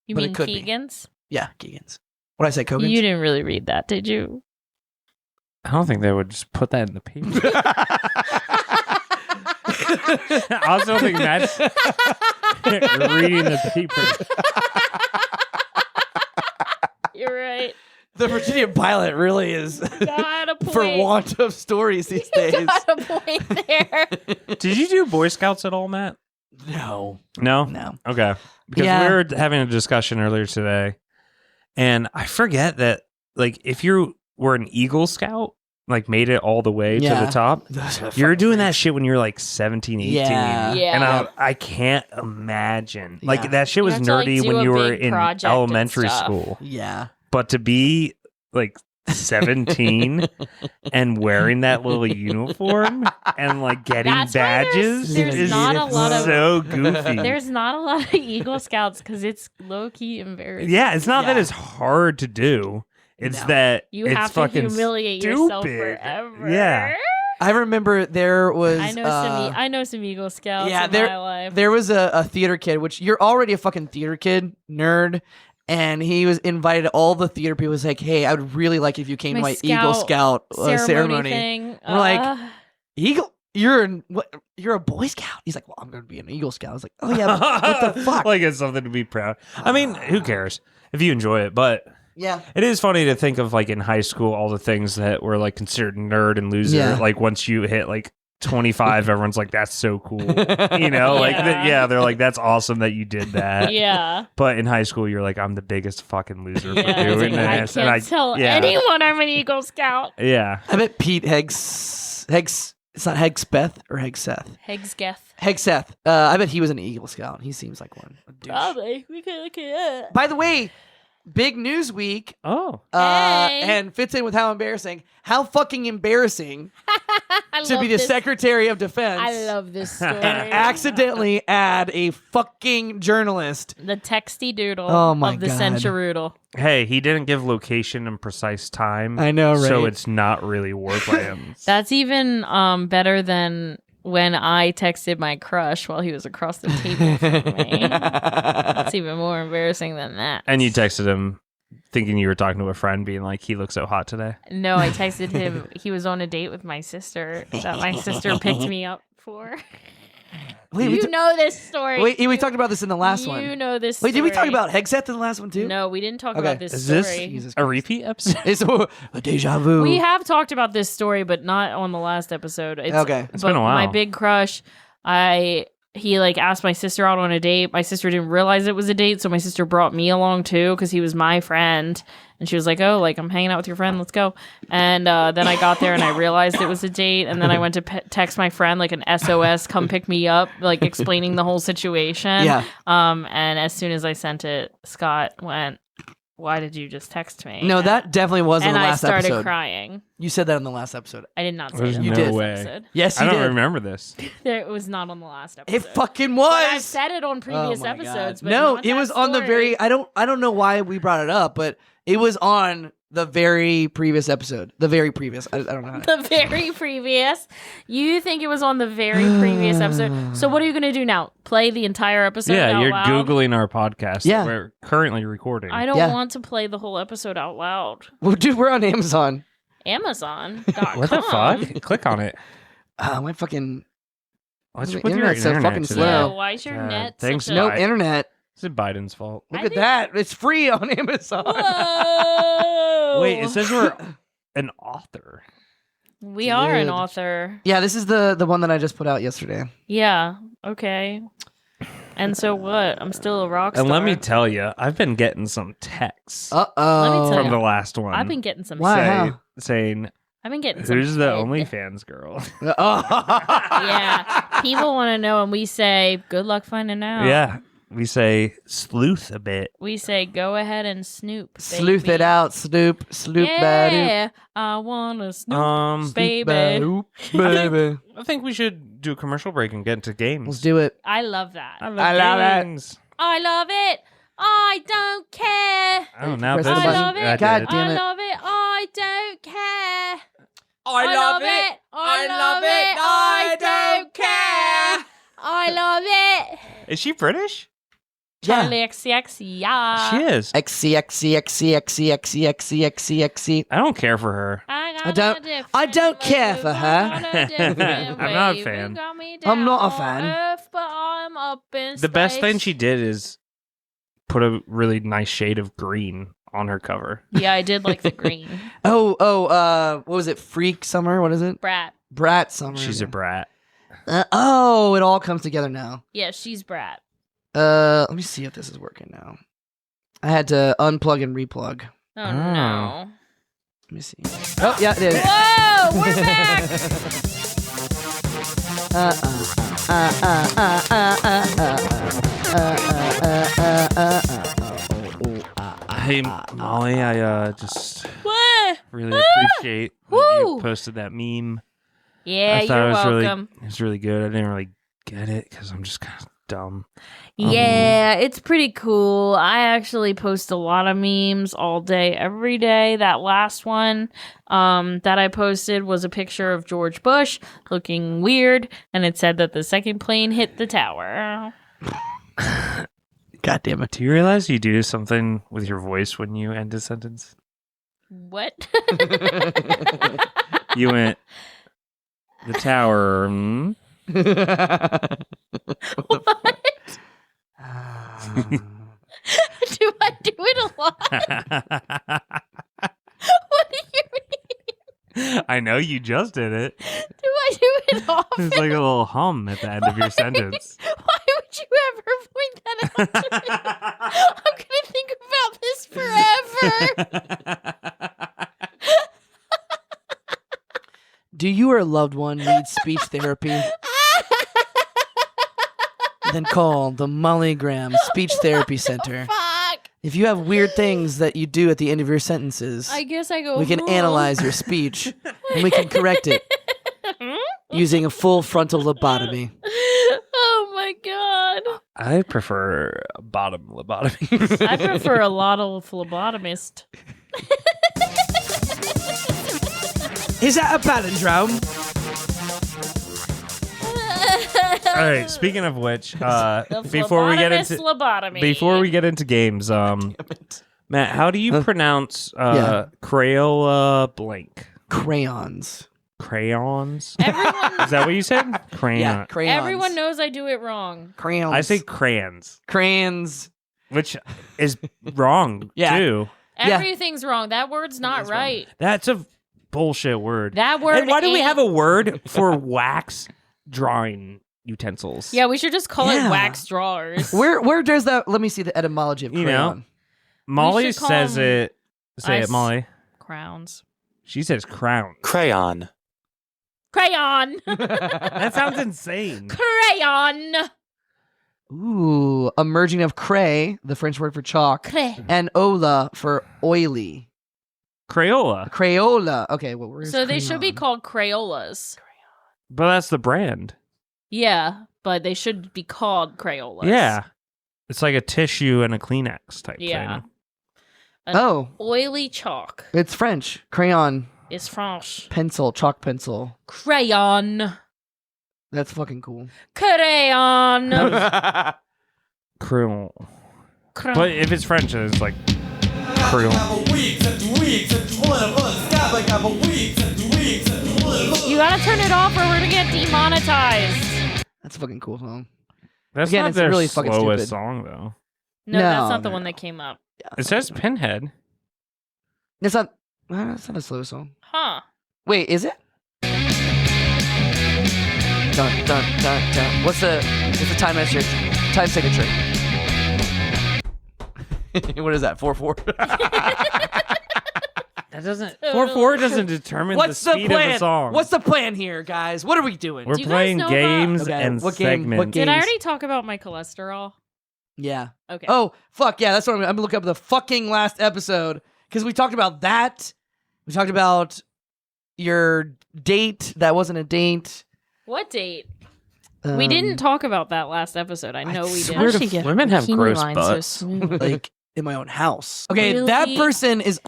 Speaker 1: You
Speaker 2: But it
Speaker 1: mean
Speaker 2: could be.
Speaker 1: Keegan's?
Speaker 2: Yeah, Keegan's. What did I say, Kogan's?
Speaker 1: You didn't really read that, did you?
Speaker 3: I don't think they would just put that in the paper. I also think that's reading the paper.
Speaker 1: You're right.
Speaker 2: The Virginia pilot really is
Speaker 1: Got a point.
Speaker 2: for want of stories these days.
Speaker 1: Got a point there.
Speaker 3: Did you do Boy Scouts at all, Matt?
Speaker 2: No.
Speaker 3: No?
Speaker 2: No.
Speaker 3: Okay. Because
Speaker 2: Yeah.
Speaker 3: we were having a discussion earlier today, and I forget that, like, if you were an Eagle Scout, like, made it all the way to
Speaker 2: Yeah.
Speaker 3: the top,
Speaker 2: Those are
Speaker 3: you're
Speaker 2: fucking
Speaker 3: doing that
Speaker 2: freaks.
Speaker 3: shit when you're, like, 17, 18.
Speaker 2: Yeah.
Speaker 1: Yeah.
Speaker 3: And I can't imagine. Like,
Speaker 2: Yeah.
Speaker 3: that shit
Speaker 1: You
Speaker 3: was
Speaker 1: have to, like,
Speaker 3: nerdy
Speaker 1: do
Speaker 3: when
Speaker 1: a
Speaker 3: you were
Speaker 1: big
Speaker 3: in
Speaker 1: project and
Speaker 3: elementary
Speaker 1: stuff.
Speaker 3: school.
Speaker 2: Yeah.
Speaker 3: But to be, like, 17 and wearing that little uniform and, like, getting
Speaker 1: That's why
Speaker 3: badges
Speaker 1: there's
Speaker 3: is
Speaker 1: not a lot of-
Speaker 3: so goofy.
Speaker 1: There's not a lot of Eagle Scouts because it's low key embarrassing.
Speaker 3: Yeah, it's not that
Speaker 2: Yeah.
Speaker 3: it's hard to do. It's
Speaker 2: No.
Speaker 3: that
Speaker 1: You
Speaker 3: it's
Speaker 1: have to
Speaker 3: fucking
Speaker 1: humiliate yourself
Speaker 3: stupid.
Speaker 1: forever.
Speaker 3: Yeah.
Speaker 2: I remember there was.
Speaker 1: I know some Eagle Scouts
Speaker 2: yeah,
Speaker 1: in
Speaker 2: there-
Speaker 1: my life.
Speaker 2: There was a theater kid, which you're already a fucking theater kid, nerd. And he was invited to all the theater people. He was like, "Hey, I would really like if you came to
Speaker 1: My
Speaker 2: my Eagle Scout ceremony."
Speaker 1: thing.
Speaker 2: We're like, Eagle, you're a Boy Scout. He's like, "Well, I'm going to be an Eagle Scout." I was like, "Oh yeah, but what the fuck?"
Speaker 3: Like it's something to be proud. I mean, who cares if you enjoy it? But
Speaker 2: Yeah,
Speaker 3: it is funny to think of, like, in high school, all the things that were, like, considered nerd and loser.
Speaker 2: Yeah.
Speaker 3: Like, once you hit, like, 25, everyone's like, that's so cool. You know, like,
Speaker 1: Yeah.
Speaker 3: they're like, that's awesome that you did that.
Speaker 1: yeah.
Speaker 3: But in high school, you're like, I'm the biggest fucking loser for
Speaker 1: Yeah, it's
Speaker 3: doing
Speaker 1: like,
Speaker 3: this.
Speaker 1: I can't tell
Speaker 3: yeah.
Speaker 1: anyone I'm an Eagle Scout.
Speaker 3: Yeah.
Speaker 2: I bet Pete It's not Hegsbeth or Hegseth.
Speaker 1: Hegseth.
Speaker 2: I bet he was an Eagle Scout. He seems like one. A douche.
Speaker 1: Probably. We could look it up.
Speaker 2: By the way, big news week.
Speaker 3: Oh.
Speaker 1: Hey.
Speaker 2: And fits in with how embarrassing. How fucking embarrassing
Speaker 1: I
Speaker 2: to
Speaker 1: love
Speaker 2: be the
Speaker 1: this.
Speaker 2: Secretary of Defense.
Speaker 1: I love this story.
Speaker 2: Accidentally add a fucking journalist.
Speaker 1: The texty doodle
Speaker 2: Oh my
Speaker 1: of the
Speaker 2: God.
Speaker 1: Centuroodle.
Speaker 3: Hey, he didn't give location and precise time.
Speaker 2: I know, right?
Speaker 3: So it's not really wordlands.
Speaker 1: That's even better than when I texted my crush while he was across the table from me. That's even more embarrassing than that.
Speaker 3: And you texted him thinking you were talking to a friend, being like, he looks so hot today.
Speaker 1: No, I texted him. He was on a date with my sister that my sister picked me up for.
Speaker 2: Wait,
Speaker 1: you know this story.
Speaker 2: Wait, we talked about this in the last one.
Speaker 1: You know this
Speaker 2: Wait,
Speaker 1: story.
Speaker 2: did we talk about Hegseth in the last one too?
Speaker 1: No, we didn't talk
Speaker 2: Okay.
Speaker 1: about this
Speaker 3: Is
Speaker 1: story.
Speaker 3: this
Speaker 2: Jesus
Speaker 3: a repeat episode?
Speaker 2: It's a deja vu.
Speaker 1: We have talked about this story, but not on the last episode.
Speaker 2: Okay.
Speaker 3: It's been a while.
Speaker 1: My big crush, he like asked my sister out on a date. My sister didn't realize it was a date, so my sister brought me along too because he was my friend. And she was like, "Oh, like I'm hanging out with your friend. Let's go." And then I got there and I realized it was a date. And then I went to text my friend like an SOS, come pick me up, like explaining the whole situation.
Speaker 2: Yeah.
Speaker 1: And as soon as I sent it, Scott went, "Why did you just text me?"
Speaker 2: No, that definitely was in
Speaker 1: and
Speaker 2: the
Speaker 1: I
Speaker 2: last
Speaker 1: started
Speaker 2: episode.
Speaker 1: crying.
Speaker 2: You said that in the last episode.
Speaker 1: I did not say
Speaker 3: There's
Speaker 1: that.
Speaker 2: You
Speaker 1: in
Speaker 2: did.
Speaker 1: the last
Speaker 3: way.
Speaker 1: episode.
Speaker 2: Yes,
Speaker 3: I
Speaker 2: you
Speaker 3: don't
Speaker 2: did.
Speaker 3: remember this.
Speaker 1: It was not on the last episode.
Speaker 2: It fucking
Speaker 1: But I've
Speaker 2: was.
Speaker 1: said it on previous
Speaker 2: Oh my
Speaker 1: episodes.
Speaker 2: God.
Speaker 1: But
Speaker 2: No,
Speaker 1: not
Speaker 2: it
Speaker 1: that
Speaker 2: was on the
Speaker 1: story.
Speaker 2: very. I don't know why we brought it up, but it was on the very previous episode. The very previous. I don't know.
Speaker 1: The very previous. You think it was on the very previous episode. So what are you going to do now? Play the entire episode
Speaker 3: Yeah,
Speaker 1: out
Speaker 3: you're
Speaker 1: loud?
Speaker 3: Googling our podcast
Speaker 2: Yeah.
Speaker 3: that we're currently recording.
Speaker 1: I don't
Speaker 2: Yeah.
Speaker 1: want to play the whole episode out loud.
Speaker 2: Well, dude, we're on Amazon.
Speaker 1: Amazon.com.
Speaker 3: What the fuck? Click on it.
Speaker 2: My fucking
Speaker 3: What's
Speaker 2: The
Speaker 3: with your
Speaker 2: internet's so
Speaker 3: internet
Speaker 2: fucking
Speaker 3: today?
Speaker 2: slow.
Speaker 1: Yeah, why is your
Speaker 3: God,
Speaker 1: net
Speaker 3: thanks,
Speaker 1: such a...
Speaker 2: no
Speaker 3: Right.
Speaker 2: internet.
Speaker 3: Is it Biden's fault?
Speaker 2: Look
Speaker 1: I
Speaker 2: at
Speaker 1: think-
Speaker 2: that. It's free on Amazon.
Speaker 1: Whoa!
Speaker 3: Wait, it says we're an author.
Speaker 1: We are an
Speaker 2: Dude.
Speaker 1: author.
Speaker 2: Yeah, this is the one that I just put out yesterday.
Speaker 1: Yeah, okay. And so what? I'm still a rock star.
Speaker 3: And let me tell you, I've been getting some texts
Speaker 2: Uh
Speaker 1: Let me
Speaker 2: oh.
Speaker 1: tell
Speaker 3: from
Speaker 1: ya.
Speaker 3: the last one.
Speaker 1: I've been getting some
Speaker 2: Wow.
Speaker 1: shit.
Speaker 2: How?
Speaker 3: saying,
Speaker 1: I've been getting some
Speaker 3: who's the
Speaker 1: head.
Speaker 3: OnlyFans girl?
Speaker 1: Yeah. People want to know, and we say, good luck finding out.
Speaker 3: Yeah. We say sleuth a bit.
Speaker 1: We say, go ahead and snoop.
Speaker 2: Sleuth
Speaker 1: baby.
Speaker 2: it out, Snoop,
Speaker 1: Yeah. I want to snoop, baby.
Speaker 2: baby.
Speaker 3: I think we should do a commercial break and get into games.
Speaker 2: Let's do it.
Speaker 1: I love that.
Speaker 3: I love
Speaker 2: I love it.
Speaker 3: games.
Speaker 1: I love it. I don't care.
Speaker 3: Oh, now
Speaker 2: Press
Speaker 3: this
Speaker 2: the
Speaker 1: I
Speaker 2: button.
Speaker 1: love it.
Speaker 3: I did
Speaker 2: God
Speaker 3: it.
Speaker 2: damn
Speaker 1: I
Speaker 2: it.
Speaker 1: love it. I don't care.
Speaker 2: I
Speaker 1: love it. I love it. I don't care. I love it.
Speaker 3: Is she British?
Speaker 2: Yeah.
Speaker 1: Charlie XCX, yeah.
Speaker 3: She is.
Speaker 2: XC.
Speaker 3: I don't care for her.
Speaker 2: I don't care for her.
Speaker 3: I'm not a fan.
Speaker 2: I'm not a fan.
Speaker 1: Earth, but I'm up in
Speaker 3: The best thing
Speaker 1: space.
Speaker 3: she did is put a really nice shade of green on her cover.
Speaker 1: Yeah, I did like the green.
Speaker 2: What was it? Freak Summer? What is it?
Speaker 1: Brat.
Speaker 2: Brat Summer.
Speaker 3: She's a brat.
Speaker 2: it all comes together now.
Speaker 1: Yeah, she's Brat.
Speaker 2: Let me see if this is working now. I had to unplug and replug.
Speaker 1: Oh, no.
Speaker 2: Let me see. Oh, yeah, it is.
Speaker 1: Whoa, we're back.
Speaker 3: Hey, Molly, I just
Speaker 1: What?
Speaker 3: really appreciate that you
Speaker 1: Woo.
Speaker 3: posted that meme.
Speaker 1: Yeah,
Speaker 3: I thought
Speaker 1: you're
Speaker 3: it was
Speaker 1: welcome.
Speaker 3: It was really good. I didn't really get it because I'm just kind of dumb.
Speaker 1: Yeah, it's pretty cool. I actually post a lot of memes all day, every day. That last one that I posted was a picture of George Bush looking weird, and it said that the second plane hit the tower.
Speaker 2: God damn it.
Speaker 3: Do you realize you do something with your voice when you end a sentence?
Speaker 1: What?
Speaker 3: You went, the tower. Hmm?
Speaker 1: What? Do I do it a lot? What do you mean?
Speaker 3: I know you just did it.
Speaker 1: Do I do it often?
Speaker 3: It's like a little hum at the end of your sentence.
Speaker 1: Why would you ever point that out to me? I'm gonna think about this forever.
Speaker 2: Do you or a loved one need speech therapy? Then call the Mollygram Speech Therapy Center.
Speaker 1: Fuck.
Speaker 2: If you have weird things that you do at the end of your sentences,
Speaker 1: I guess I go.
Speaker 2: we can analyze your speech and we can correct it using a full frontal lobotomy.
Speaker 1: Oh my god.
Speaker 3: I prefer bottom lobotomy.
Speaker 1: I prefer a lot of phlebotomist.
Speaker 2: Is that a palindrome?
Speaker 3: All right. Speaking of which,
Speaker 1: The
Speaker 3: before we get
Speaker 1: phlebotomist
Speaker 3: into
Speaker 1: lobotomy.
Speaker 3: games, Matt, how do you pronounce
Speaker 2: Yeah.
Speaker 3: Crayola blank?
Speaker 2: Crayons.
Speaker 3: crayons.
Speaker 1: Everyone,
Speaker 3: Is that what you said? Crayon.
Speaker 2: Yeah, crayons.
Speaker 1: everyone knows I do it wrong.
Speaker 2: Crayons.
Speaker 3: I say crayons,
Speaker 2: crayons.
Speaker 3: which is wrong
Speaker 2: Yeah.
Speaker 3: too.
Speaker 2: Yeah.
Speaker 1: Everything's wrong. That word's not
Speaker 2: is wrong.
Speaker 1: right.
Speaker 3: That's a bullshit word.
Speaker 1: That word.
Speaker 3: And why do we
Speaker 1: ain't-
Speaker 3: have a word for wax drawing utensils?
Speaker 1: Yeah, we should just call
Speaker 2: Yeah.
Speaker 1: it wax drawers.
Speaker 2: Where does that? Let me see the etymology of
Speaker 3: You
Speaker 2: crayon.
Speaker 3: know. Molly
Speaker 1: should call
Speaker 3: says
Speaker 1: them
Speaker 3: it. Say it,
Speaker 1: ice-
Speaker 3: Molly.
Speaker 1: Crowns.
Speaker 3: She says crown.
Speaker 4: Crayon.
Speaker 1: Crayon.
Speaker 3: That sounds insane.
Speaker 1: Crayon.
Speaker 2: Ooh, a merging of cray, the French word for chalk,
Speaker 1: Cray.
Speaker 2: and ola for oily.
Speaker 3: Crayola.
Speaker 2: Crayola. Okay, well, where's
Speaker 1: So they should be
Speaker 2: crayon?
Speaker 1: called Crayolas.
Speaker 3: But that's the brand.
Speaker 1: Yeah, but they should be called Crayolas.
Speaker 3: Yeah. It's like a tissue and a Kleenex type
Speaker 1: Yeah.
Speaker 3: thing.
Speaker 1: An
Speaker 2: Oh,
Speaker 1: oily chalk
Speaker 2: it's French. Crayon,
Speaker 1: is French.
Speaker 2: pencil, chalk pencil.
Speaker 1: Crayon.
Speaker 2: That's fucking cool.
Speaker 1: Crayon.
Speaker 3: Crayon.
Speaker 1: Cra-
Speaker 3: But if it's French, it's like crayon.
Speaker 1: You gotta turn it off or we're gonna get demonetized.
Speaker 2: That's a fucking cool song.
Speaker 3: That's
Speaker 2: Again,
Speaker 3: not
Speaker 2: it's
Speaker 3: their
Speaker 2: really fucking
Speaker 3: slowest
Speaker 2: stupid.
Speaker 3: song, though.
Speaker 1: No,
Speaker 2: No,
Speaker 1: that's not the
Speaker 2: no,
Speaker 1: one
Speaker 2: no.
Speaker 1: that came up.
Speaker 3: It says Pinhead.
Speaker 2: It's not. It's not a slow song.
Speaker 1: Huh.
Speaker 2: Wait, is it? Dun dun dun dun. What's the time signature? Time signature. What is that? 4/4.
Speaker 3: That doesn't.
Speaker 1: Totally.
Speaker 3: 4/4 doesn't determine
Speaker 2: What's
Speaker 3: the
Speaker 2: the
Speaker 3: speed
Speaker 2: plan?
Speaker 3: of the song.
Speaker 2: What's the plan here, guys? What are we doing?
Speaker 3: We're
Speaker 1: Do you guys
Speaker 3: playing
Speaker 1: know about-
Speaker 3: games
Speaker 2: Okay,
Speaker 3: and
Speaker 2: what game- what
Speaker 3: segments.
Speaker 2: game-
Speaker 1: Did I
Speaker 2: Games.
Speaker 1: already talk about my cholesterol?
Speaker 2: Yeah.
Speaker 1: Okay.
Speaker 2: Oh fuck yeah! That's what I'm gonna look up the fucking last episode because we talked about that. We talked about your date that wasn't a date.
Speaker 1: What date? We didn't talk about that last episode. I know we
Speaker 2: swear
Speaker 1: did.
Speaker 2: to
Speaker 3: Women have gross butts.
Speaker 1: smooth.
Speaker 2: like in my own house. Okay, that
Speaker 1: Really?
Speaker 2: person is.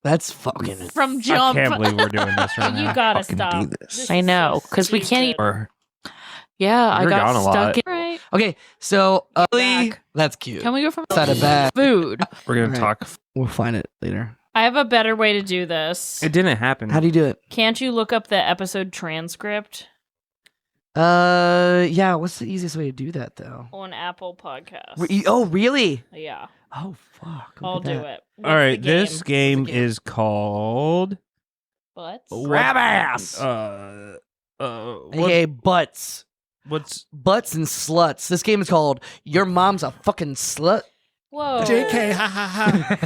Speaker 2: That's fucking.
Speaker 1: From
Speaker 3: I
Speaker 1: jump.
Speaker 3: can't believe we're doing this right
Speaker 1: You
Speaker 3: now.
Speaker 1: gotta
Speaker 3: Fucking
Speaker 1: stop.
Speaker 3: do this.
Speaker 1: This
Speaker 5: I
Speaker 1: is
Speaker 5: know,
Speaker 1: so
Speaker 5: 'cause we can't
Speaker 1: stupid.
Speaker 3: Or
Speaker 5: Yeah, I
Speaker 3: You're
Speaker 5: got
Speaker 3: gone a lot.
Speaker 5: stuck in.
Speaker 1: Right.
Speaker 2: Okay, so
Speaker 1: Back.
Speaker 2: that's cute.
Speaker 1: Can we go from
Speaker 2: It's not a bad.
Speaker 1: food?
Speaker 3: we're gonna
Speaker 2: Alright.
Speaker 3: talk.
Speaker 2: We'll find it later.
Speaker 1: I have a better way to do this.
Speaker 3: It didn't happen.
Speaker 2: How do you do it?
Speaker 1: Can't you look up the episode transcript
Speaker 2: Yeah. What's the easiest way to do that though?
Speaker 1: on Apple Podcasts?
Speaker 2: Oh, really?
Speaker 1: Yeah,
Speaker 2: Oh, fuck. Look
Speaker 1: I'll
Speaker 2: at
Speaker 1: do
Speaker 2: that.
Speaker 1: it. What's
Speaker 3: All right,
Speaker 1: the
Speaker 3: this game
Speaker 2: What's the game?
Speaker 3: is called
Speaker 1: Butts?
Speaker 2: Grab ass. Okay, butts.
Speaker 3: What's
Speaker 2: Butts and sluts. This game is called Your Mom's a Fucking Slut.
Speaker 1: Whoa.
Speaker 3: JK? Ha ha ha.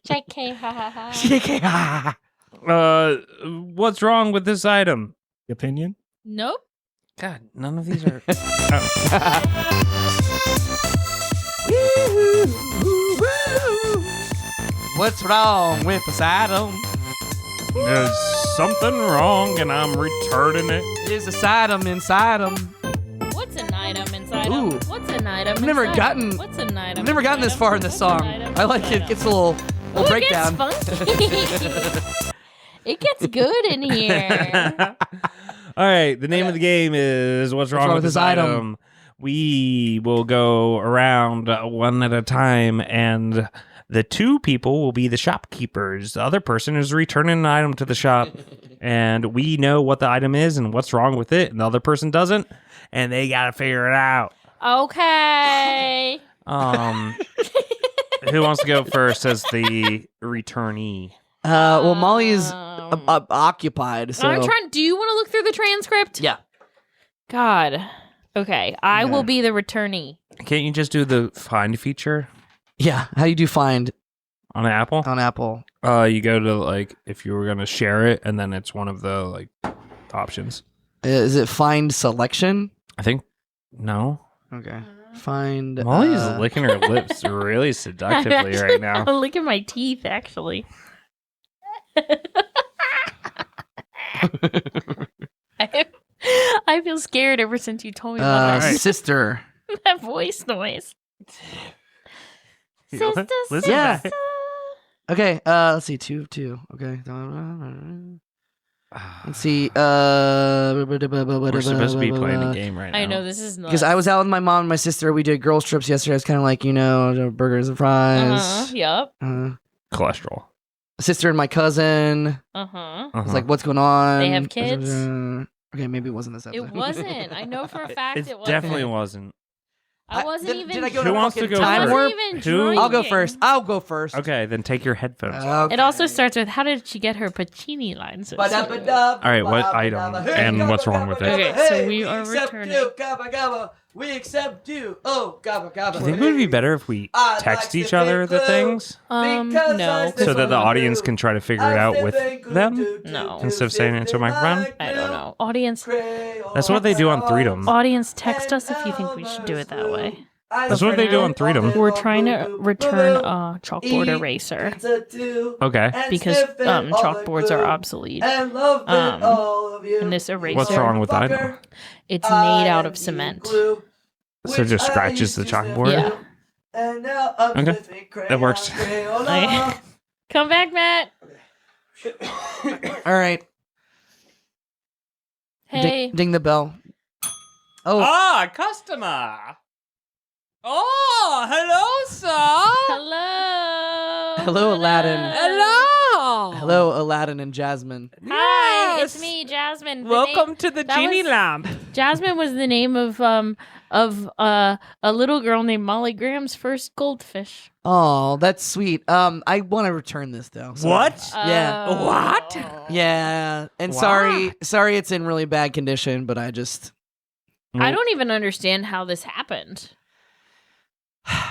Speaker 1: JK, ha ha ha.
Speaker 2: JK.
Speaker 3: What's wrong with this item? Opinion?
Speaker 1: Nope.
Speaker 3: God, none of these are.
Speaker 2: What's wrong with this item?
Speaker 3: There's something wrong, and I'm returning it.
Speaker 2: There's a item inside them.
Speaker 1: What's an item inside
Speaker 2: Ooh.
Speaker 1: him? What's an item?
Speaker 2: I've never
Speaker 1: inside
Speaker 2: gotten-
Speaker 1: him? What's an item?
Speaker 2: I've never gotten this
Speaker 1: inside
Speaker 2: far
Speaker 1: him?
Speaker 2: in this
Speaker 1: What's an
Speaker 2: song.
Speaker 1: item
Speaker 2: I like it.
Speaker 1: inside
Speaker 2: It gets a
Speaker 1: him?
Speaker 2: little
Speaker 1: Ooh,
Speaker 2: breakdown.
Speaker 1: It gets funky. It gets good in here.
Speaker 3: All right, the name of the game is What's Wrong with This Item? We will go around one at a time, and the two people will be the shopkeepers. The other person is returning an item to the shop, and we know what the item is and what's wrong with it, and the other person doesn't, and they got to figure it out.
Speaker 1: Okay.
Speaker 3: Who wants to go first as the returnee?
Speaker 2: Well, Molly is
Speaker 1: Um,
Speaker 2: occupied. So
Speaker 1: I'm trying. Do you want to look through the transcript?
Speaker 2: Yeah.
Speaker 1: God. Okay. I
Speaker 2: Okay.
Speaker 1: will be the returnee.
Speaker 3: Can't you just do the find feature
Speaker 2: Yeah. How do you do find
Speaker 3: on Apple?
Speaker 2: on Apple?
Speaker 3: You go to like if you were gonna share it, and then it's one of the like options.
Speaker 2: Is it find selection?
Speaker 3: I think no.
Speaker 2: Okay. Find.
Speaker 3: Molly's licking her lips really seductively right now.
Speaker 1: Look at my teeth, actually. I feel scared ever since you told me about
Speaker 3: Alright.
Speaker 2: sister.
Speaker 1: that voice noise.
Speaker 3: You know,
Speaker 1: Sister,
Speaker 3: listen
Speaker 2: Yeah.
Speaker 3: back.
Speaker 2: Okay. Let's see. Two. Okay. Let's see.
Speaker 3: We're supposed to be playing a game right now.
Speaker 1: I know this is nuts.
Speaker 2: Because I was out with my mom and my sister. We did girls trips yesterday. I was kind of like, burgers and fries.
Speaker 1: Yep.
Speaker 2: Uh,
Speaker 3: Cholesterol.
Speaker 2: sister and my cousin.
Speaker 1: Uh-huh.
Speaker 2: I was like, what's going on?
Speaker 1: They have kids?
Speaker 2: Okay, maybe it wasn't this episode.
Speaker 1: It wasn't. I know for a fact
Speaker 3: It
Speaker 1: it wasn't.
Speaker 3: definitely wasn't.
Speaker 1: I wasn't
Speaker 2: did,
Speaker 1: even.
Speaker 2: Did I go
Speaker 3: Who
Speaker 2: to
Speaker 3: wants to
Speaker 2: fucking
Speaker 3: go
Speaker 2: time
Speaker 3: first?
Speaker 2: warp?
Speaker 1: Even
Speaker 3: Who?
Speaker 2: I'll go
Speaker 1: drinking.
Speaker 2: first. I'll go first.
Speaker 3: Okay, then take your headphones off.
Speaker 2: Okay.
Speaker 1: It also starts with, how did she get her Pacini line? So
Speaker 3: All right, what item and what's wrong with it?
Speaker 1: Okay, so we are returning.
Speaker 2: We accept you. Oh, gabba gabba.
Speaker 3: Do you think it would be better if we text each other the things
Speaker 1: No.
Speaker 3: so that the audience can try to figure it out with them
Speaker 1: No.
Speaker 3: instead of saying it into a microphone?
Speaker 1: I don't know. Audience,
Speaker 3: That's what they do on Freedom.
Speaker 1: audience, text us if you think we should do it that way.
Speaker 3: That's what they do on Freedom.
Speaker 1: We're trying to return a chalkboard eraser
Speaker 3: Okay.
Speaker 1: because chalkboards are obsolete. And this eraser,
Speaker 3: What's wrong with that item?
Speaker 1: it's made out of cement.
Speaker 3: So it just scratches the chalkboard?
Speaker 1: Yeah.
Speaker 3: Okay. That works.
Speaker 1: Come back, Matt.
Speaker 2: All right.
Speaker 1: Hey.
Speaker 2: Ding the bell. Oh,
Speaker 3: Ah, customer. Oh, hello, sir.
Speaker 1: Hello.
Speaker 2: Hello, Aladdin.
Speaker 3: Hello.
Speaker 2: hello, Aladdin and Jasmine.
Speaker 1: Hi, it's me, Jasmine.
Speaker 3: To the
Speaker 1: that was-
Speaker 3: lamp.
Speaker 1: Jasmine was the name of a little girl named Molly Graham's first goldfish.
Speaker 2: Oh, that's sweet. I want to return this though. Sorry.
Speaker 3: What?
Speaker 2: Yeah.
Speaker 1: Oh.
Speaker 3: What?
Speaker 2: Yeah, and
Speaker 3: Why?
Speaker 2: sorry, it's in really bad condition, but I just,
Speaker 1: I don't even understand how this happened.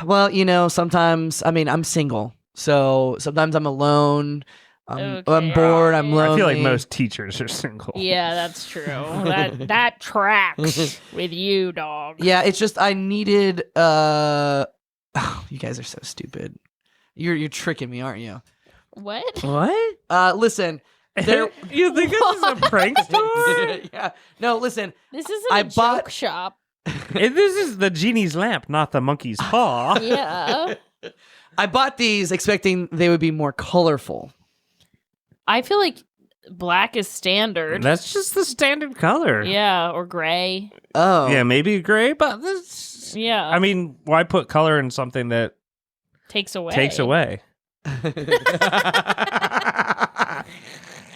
Speaker 2: well, sometimes, I'm single, so sometimes I'm alone. I'm
Speaker 1: Okay.
Speaker 2: bored. I'm lonely.
Speaker 3: I feel like most teachers are single.
Speaker 1: Yeah, that's true. That tracks with you, dog.
Speaker 2: Yeah, it's just I needed. You guys are so stupid. You're tricking me, aren't you?
Speaker 1: What?
Speaker 3: What?
Speaker 2: Listen. There.
Speaker 3: You think this is a prank store?
Speaker 2: Yeah. No, listen.
Speaker 1: This isn't
Speaker 2: I
Speaker 1: a
Speaker 2: bought-
Speaker 1: joke shop.
Speaker 3: This is the genie's lamp, not the monkey's paw.
Speaker 1: Yeah.
Speaker 2: I bought these expecting they would be more colorful.
Speaker 1: I feel like black is standard.
Speaker 3: That's just the standard color.
Speaker 1: Yeah, or gray.
Speaker 2: Oh.
Speaker 3: Yeah, maybe gray, but this.
Speaker 1: Yeah.
Speaker 3: I mean, why put color in something that
Speaker 1: takes away.
Speaker 3: takes away?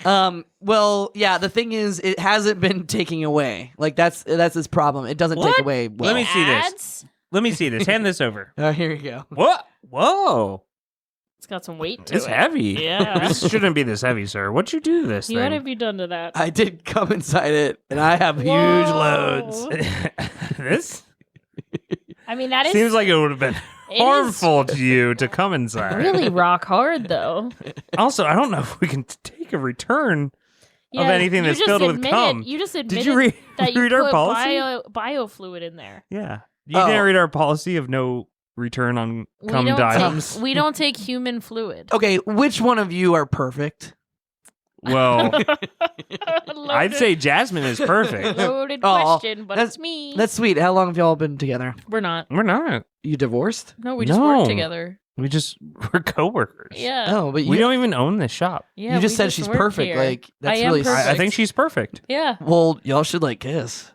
Speaker 2: Well, yeah, the thing is it hasn't been taking away. Like that's its problem. It doesn't take
Speaker 3: What?
Speaker 2: away well.
Speaker 3: Let me see this.
Speaker 1: Ads?
Speaker 3: Let me see this. Hand this over.
Speaker 2: Oh, here you go.
Speaker 3: What? Whoa.
Speaker 1: It's got some weight to
Speaker 3: It's
Speaker 1: it.
Speaker 3: heavy.
Speaker 1: Yeah.
Speaker 3: This shouldn't be this heavy, sir. What'd you do to this
Speaker 1: What
Speaker 3: thing?
Speaker 1: have you done to that?
Speaker 2: I did come inside it, and I have huge
Speaker 1: Whoa.
Speaker 2: loads.
Speaker 3: This
Speaker 1: I mean, that is
Speaker 3: seems like it would have been
Speaker 1: it is
Speaker 3: harmful to you to come inside.
Speaker 1: really rock hard, though.
Speaker 3: Also, I don't know if we can take a return
Speaker 1: Yeah,
Speaker 3: of anything
Speaker 1: you
Speaker 3: that's
Speaker 1: just
Speaker 3: filled with
Speaker 1: admitted-
Speaker 3: cum.
Speaker 1: You just admitted
Speaker 3: Did you read,
Speaker 1: that you
Speaker 3: read our
Speaker 1: put
Speaker 3: policy?
Speaker 1: biofluid in there.
Speaker 3: Yeah. You
Speaker 2: Oh.
Speaker 3: didn't read our policy of no return on cum items?
Speaker 1: We don't take human fluid.
Speaker 2: Okay, which one of you are perfect?
Speaker 3: Well, I'd
Speaker 1: Loaded-
Speaker 3: say Jasmine is perfect.
Speaker 1: loaded
Speaker 2: Oh,
Speaker 1: question, but
Speaker 2: that's-
Speaker 1: it's me.
Speaker 2: That's sweet. How long have y'all been together?
Speaker 1: We're not.
Speaker 3: We're not.
Speaker 2: You divorced?
Speaker 1: No, we just
Speaker 3: No.
Speaker 1: work together.
Speaker 3: We're coworkers.
Speaker 1: Yeah.
Speaker 2: Oh, but
Speaker 3: We don't even own this shop.
Speaker 1: Yeah,
Speaker 2: you just
Speaker 1: we
Speaker 2: said she's
Speaker 1: work
Speaker 2: perfect.
Speaker 1: here.
Speaker 2: Like that's
Speaker 1: I am
Speaker 2: really.
Speaker 1: perfect.
Speaker 3: I think she's perfect.
Speaker 1: Yeah.
Speaker 2: Well, y'all should like kiss.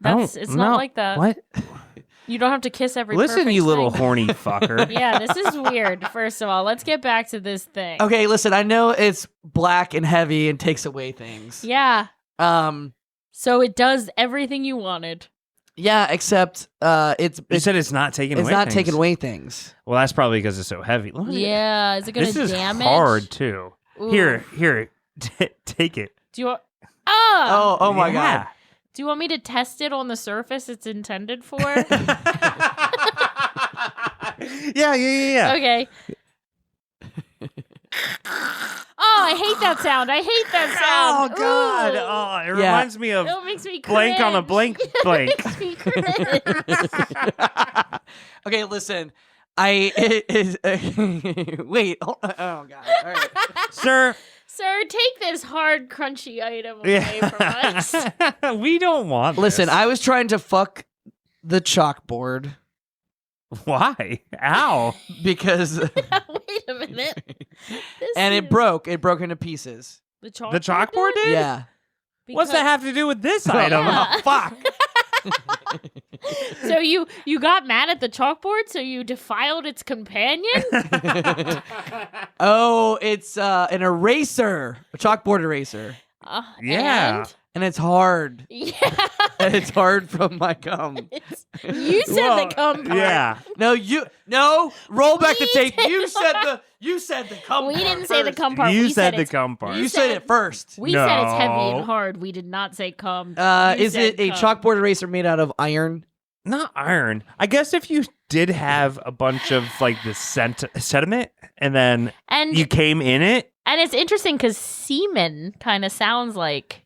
Speaker 1: It's not like that.
Speaker 3: What?
Speaker 1: You don't have to kiss every
Speaker 3: Listen,
Speaker 1: perfect
Speaker 3: you little
Speaker 1: thing.
Speaker 3: horny fucker.
Speaker 1: Yeah, this is weird. First of all, let's get back to this thing.
Speaker 2: Okay, listen. I know it's black and heavy and takes away things.
Speaker 1: Yeah.
Speaker 2: Um.
Speaker 1: So it does everything you wanted.
Speaker 2: Yeah, except it's
Speaker 3: You said it's not taking
Speaker 2: it's
Speaker 3: away
Speaker 2: not
Speaker 3: things.
Speaker 2: taking away things.
Speaker 3: Well, that's probably because it's so heavy. Look at it.
Speaker 1: Yeah. Is it going
Speaker 3: This
Speaker 1: to
Speaker 3: is
Speaker 1: damage?
Speaker 3: hard, too.
Speaker 1: Ooh.
Speaker 3: Here. Take it.
Speaker 1: Do you want? Ah!
Speaker 2: Oh my
Speaker 3: Yeah.
Speaker 2: god.
Speaker 1: Do you want me to test it on the surface it's intended for?
Speaker 3: Yeah.
Speaker 1: Okay. Oh, I hate that sound. I hate that
Speaker 3: Oh,
Speaker 1: sound.
Speaker 3: God.
Speaker 1: Ooh.
Speaker 3: Oh, it
Speaker 2: Yeah.
Speaker 3: reminds me of
Speaker 1: It makes me
Speaker 3: blank on a
Speaker 1: cringe.
Speaker 3: blank blank.
Speaker 1: It makes me cringe.
Speaker 2: Okay, listen. Wait. Oh god. All right.
Speaker 3: Sir.
Speaker 1: Sir, take this hard, crunchy item away from us.
Speaker 3: We don't want
Speaker 2: Listen,
Speaker 3: this.
Speaker 2: I was trying to fuck the chalkboard
Speaker 3: Why? Ow.
Speaker 2: because
Speaker 1: Wait a minute. This
Speaker 2: and it
Speaker 1: is-
Speaker 2: broke. It broke into pieces.
Speaker 1: The chalkboard,
Speaker 3: The chalkboard did?
Speaker 2: Yeah.
Speaker 3: What's that have to do with this item?
Speaker 1: Yeah.
Speaker 2: Oh, fuck.
Speaker 1: So you got mad at the chalkboard, so you defiled its companion?
Speaker 2: Oh, it's an eraser, a chalkboard eraser,
Speaker 3: Yeah.
Speaker 2: and it's hard.
Speaker 1: Yeah.
Speaker 2: And it's hard from my cum.
Speaker 1: You said the cum part.
Speaker 3: Yeah.
Speaker 2: No, roll back the tape. You said the cum
Speaker 1: We
Speaker 2: part
Speaker 1: didn't say the
Speaker 2: first.
Speaker 1: cum part.
Speaker 3: You
Speaker 1: we
Speaker 3: said the
Speaker 1: it's-
Speaker 3: cum part.
Speaker 2: You said it first.
Speaker 1: We said it's heavy
Speaker 3: No.
Speaker 1: and hard. We did not say cum.
Speaker 2: Is
Speaker 1: said
Speaker 2: it a
Speaker 1: cum.
Speaker 2: chalkboard eraser made out of iron?
Speaker 3: Not iron. I guess if you did have a bunch of like the sediment and then
Speaker 1: And
Speaker 3: you came in it,
Speaker 1: and it's interesting because semen kind of sounds like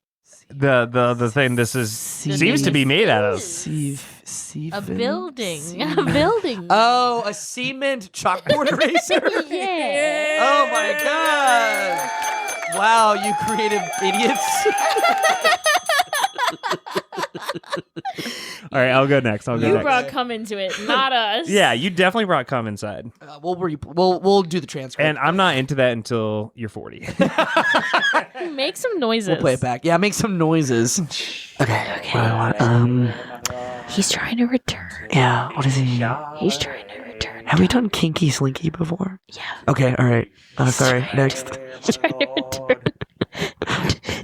Speaker 3: the thing this is seems to be made out of.
Speaker 1: a building. A building.
Speaker 2: Oh, a cement chalkboard eraser?
Speaker 1: Yeah.
Speaker 2: Oh my god! Wow, you creative idiots.
Speaker 3: All right, I'll go next.
Speaker 1: You
Speaker 3: next.
Speaker 1: brought cum into it, not us.
Speaker 3: Yeah, you definitely brought cum inside.
Speaker 2: We'll do the transcript.
Speaker 3: And I'm not into that until you're 40.
Speaker 1: Make some noises.
Speaker 2: We'll play it back. Yeah, make some noises. Okay.
Speaker 1: He's trying to return.
Speaker 2: Yeah. What is he?
Speaker 1: He's trying to return.
Speaker 2: Have we done kinky slinky before?
Speaker 1: Yeah.
Speaker 2: Okay. All right. Sorry. Next.
Speaker 1: He's trying to return.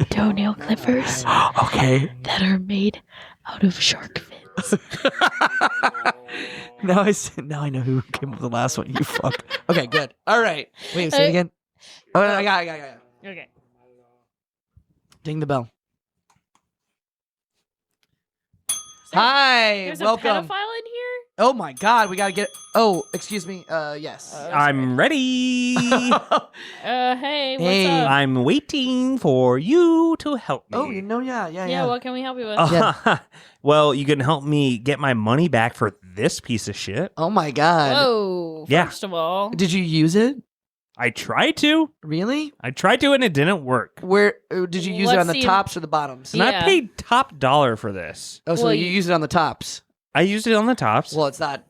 Speaker 1: Toenail clippers
Speaker 2: Okay.
Speaker 1: that are made out of shark fins.
Speaker 2: Now I know who came up with the last one. You fuck. Okay. Good. All right. Wait. Say it again. Oh, I got it.
Speaker 1: Okay.
Speaker 2: Ding the bell. Hi.
Speaker 1: There's
Speaker 2: Welcome.
Speaker 1: a pedophile in here?
Speaker 2: Oh my God. We gotta get. Oh, excuse me. Yes.
Speaker 3: I'm ready.
Speaker 1: Hey, what's
Speaker 2: Hey.
Speaker 1: up?
Speaker 3: I'm waiting for you to help me.
Speaker 2: Oh, you know, yeah.
Speaker 1: Yeah, what can we help you with?
Speaker 2: Yeah.
Speaker 3: Well, you can help me get my money back for this piece of shit.
Speaker 2: Oh my God.
Speaker 1: Whoa.
Speaker 3: Yeah.
Speaker 1: First of all.
Speaker 2: Did you use it?
Speaker 3: I tried to.
Speaker 2: Really?
Speaker 3: I tried to and it didn't work.
Speaker 2: Where did you use it on
Speaker 1: What's
Speaker 2: the
Speaker 1: the-
Speaker 2: tops or the bottoms?
Speaker 3: And I
Speaker 1: Yeah.
Speaker 3: paid top dollar for this.
Speaker 2: Oh, so
Speaker 1: Well,
Speaker 2: you use it on the tops.
Speaker 3: I used it on the tops.
Speaker 2: Well, it's not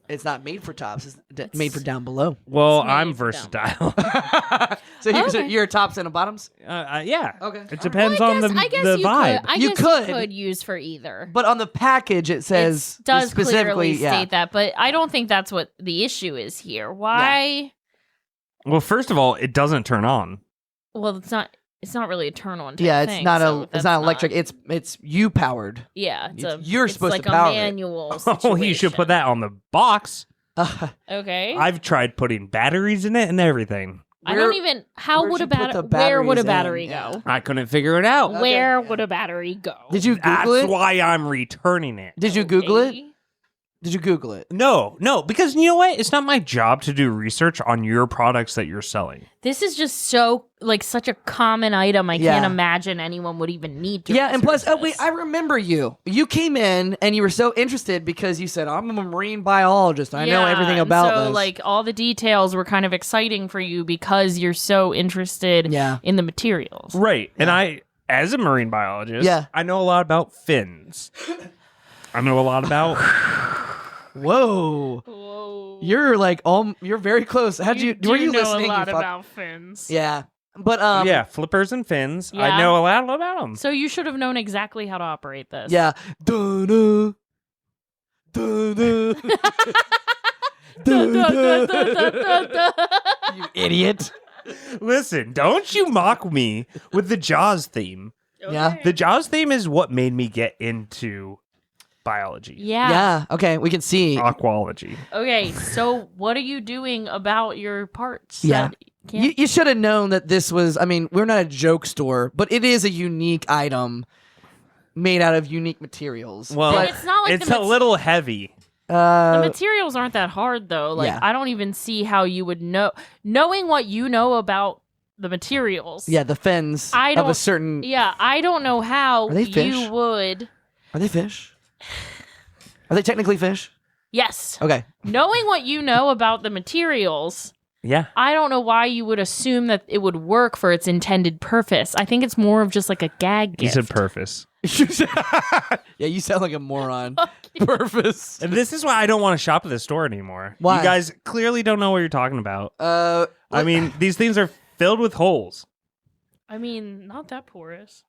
Speaker 2: made for tops. It's made for down below.
Speaker 3: Well,
Speaker 1: It's made
Speaker 3: I'm
Speaker 1: for down.
Speaker 3: versatile.
Speaker 2: So
Speaker 1: Okay.
Speaker 2: you're tops and a bottoms?
Speaker 3: Yeah.
Speaker 2: Okay.
Speaker 3: It depends
Speaker 1: Well,
Speaker 3: on the
Speaker 1: I guess
Speaker 3: the
Speaker 1: you
Speaker 3: vibe.
Speaker 1: Could. I
Speaker 2: You
Speaker 1: guess
Speaker 2: could.
Speaker 1: you could use for either.
Speaker 2: But on the package it says
Speaker 1: It does
Speaker 2: specifically
Speaker 1: clearly state that, but I don't think that's what the issue is here. Why?
Speaker 3: Well, first of all, it doesn't turn on.
Speaker 1: Well, it's not really a turn on.
Speaker 2: Yeah, it's
Speaker 1: thing,
Speaker 2: not
Speaker 1: so
Speaker 2: it's
Speaker 1: that's
Speaker 2: not electric. It's you powered.
Speaker 1: Yeah,
Speaker 2: You're
Speaker 1: it's
Speaker 2: supposed
Speaker 1: like
Speaker 2: to power
Speaker 1: a
Speaker 2: it.
Speaker 1: manual.
Speaker 3: Oh, you should put that on the box.
Speaker 1: Okay.
Speaker 3: I've tried putting batteries in it and everything.
Speaker 1: I don't even. How
Speaker 2: where'd
Speaker 1: would
Speaker 2: you
Speaker 1: a
Speaker 2: put the
Speaker 1: battery? Where would a
Speaker 2: batteries
Speaker 1: battery
Speaker 2: in?
Speaker 1: go?
Speaker 2: Yeah.
Speaker 3: I couldn't figure it out.
Speaker 2: Okay.
Speaker 1: Where would a battery go?
Speaker 2: Did you
Speaker 3: That's
Speaker 2: Google it?
Speaker 3: why I'm returning it.
Speaker 2: Did you Google it?
Speaker 1: Okay.
Speaker 2: Did you Google it?
Speaker 3: No, because you know what? It's not my job to do research on your products that you're selling.
Speaker 1: This is just so such a common item. I
Speaker 2: Yeah.
Speaker 1: can't imagine anyone would even need to.
Speaker 2: Yeah, and plus,
Speaker 1: research
Speaker 2: wait,
Speaker 1: this.
Speaker 2: I remember you. You came in and you were so interested because you said, "I'm a marine biologist. I know
Speaker 1: Yeah,
Speaker 2: everything
Speaker 1: and
Speaker 2: about
Speaker 1: so,
Speaker 2: this."
Speaker 1: like, all the details were kind of exciting for you because you're so interested
Speaker 2: Yeah.
Speaker 1: in the materials.
Speaker 3: Right. And I, as a marine biologist,
Speaker 2: Yeah.
Speaker 3: I know a lot about fins. I know a lot about...
Speaker 2: Whoa,
Speaker 1: Whoa.
Speaker 2: you're very close. Were you
Speaker 1: know
Speaker 2: listening?
Speaker 1: a lot
Speaker 2: you fuck?
Speaker 1: about fins.
Speaker 2: Yeah, but
Speaker 3: yeah, flippers and fins.
Speaker 1: Yeah.
Speaker 3: I know a lot about them.
Speaker 1: So you should have known exactly how to operate this.
Speaker 2: yeah. Dun-dun. Dun-dun. Dun-dun. You idiot.
Speaker 3: Listen, don't you mock me with the Jaws theme.
Speaker 2: Yeah.
Speaker 3: The Jaws theme is what made me get into biology.
Speaker 1: Yeah.
Speaker 2: Yeah. Okay, we can see.
Speaker 3: Aquology.
Speaker 1: Okay, so what are you doing about your parts?
Speaker 2: Yeah.
Speaker 1: that can't-
Speaker 2: You should have known that this was. I mean, we're not a joke store, but it is a unique item made out of unique materials.
Speaker 3: Well,
Speaker 1: But it's not like
Speaker 3: it's
Speaker 1: the
Speaker 3: a little heavy.
Speaker 1: The materials aren't that hard though. Like
Speaker 2: yeah.
Speaker 1: I don't even see how you would knowing what you know about the materials.
Speaker 2: Yeah, the fins
Speaker 1: I
Speaker 2: of a
Speaker 1: don't-
Speaker 2: certain.
Speaker 1: Yeah, I don't know how
Speaker 2: Are they fish?
Speaker 1: you would.
Speaker 2: Are they fish? Are they technically fish?
Speaker 1: Yes.
Speaker 2: Okay.
Speaker 1: Knowing what you know about the materials,
Speaker 3: Yeah.
Speaker 1: I don't know why you would assume that it would work for its intended purpose. I think it's more of just like a gag
Speaker 3: You
Speaker 1: gift.
Speaker 3: said purpose.
Speaker 2: Yeah, you sound like a moron. Purpose.
Speaker 3: And this is why I don't want to shop at this store anymore.
Speaker 2: Why?
Speaker 3: You guys clearly don't know what you're talking about.
Speaker 2: I
Speaker 3: I mean, these things are filled with holes.
Speaker 1: I mean, not that porous.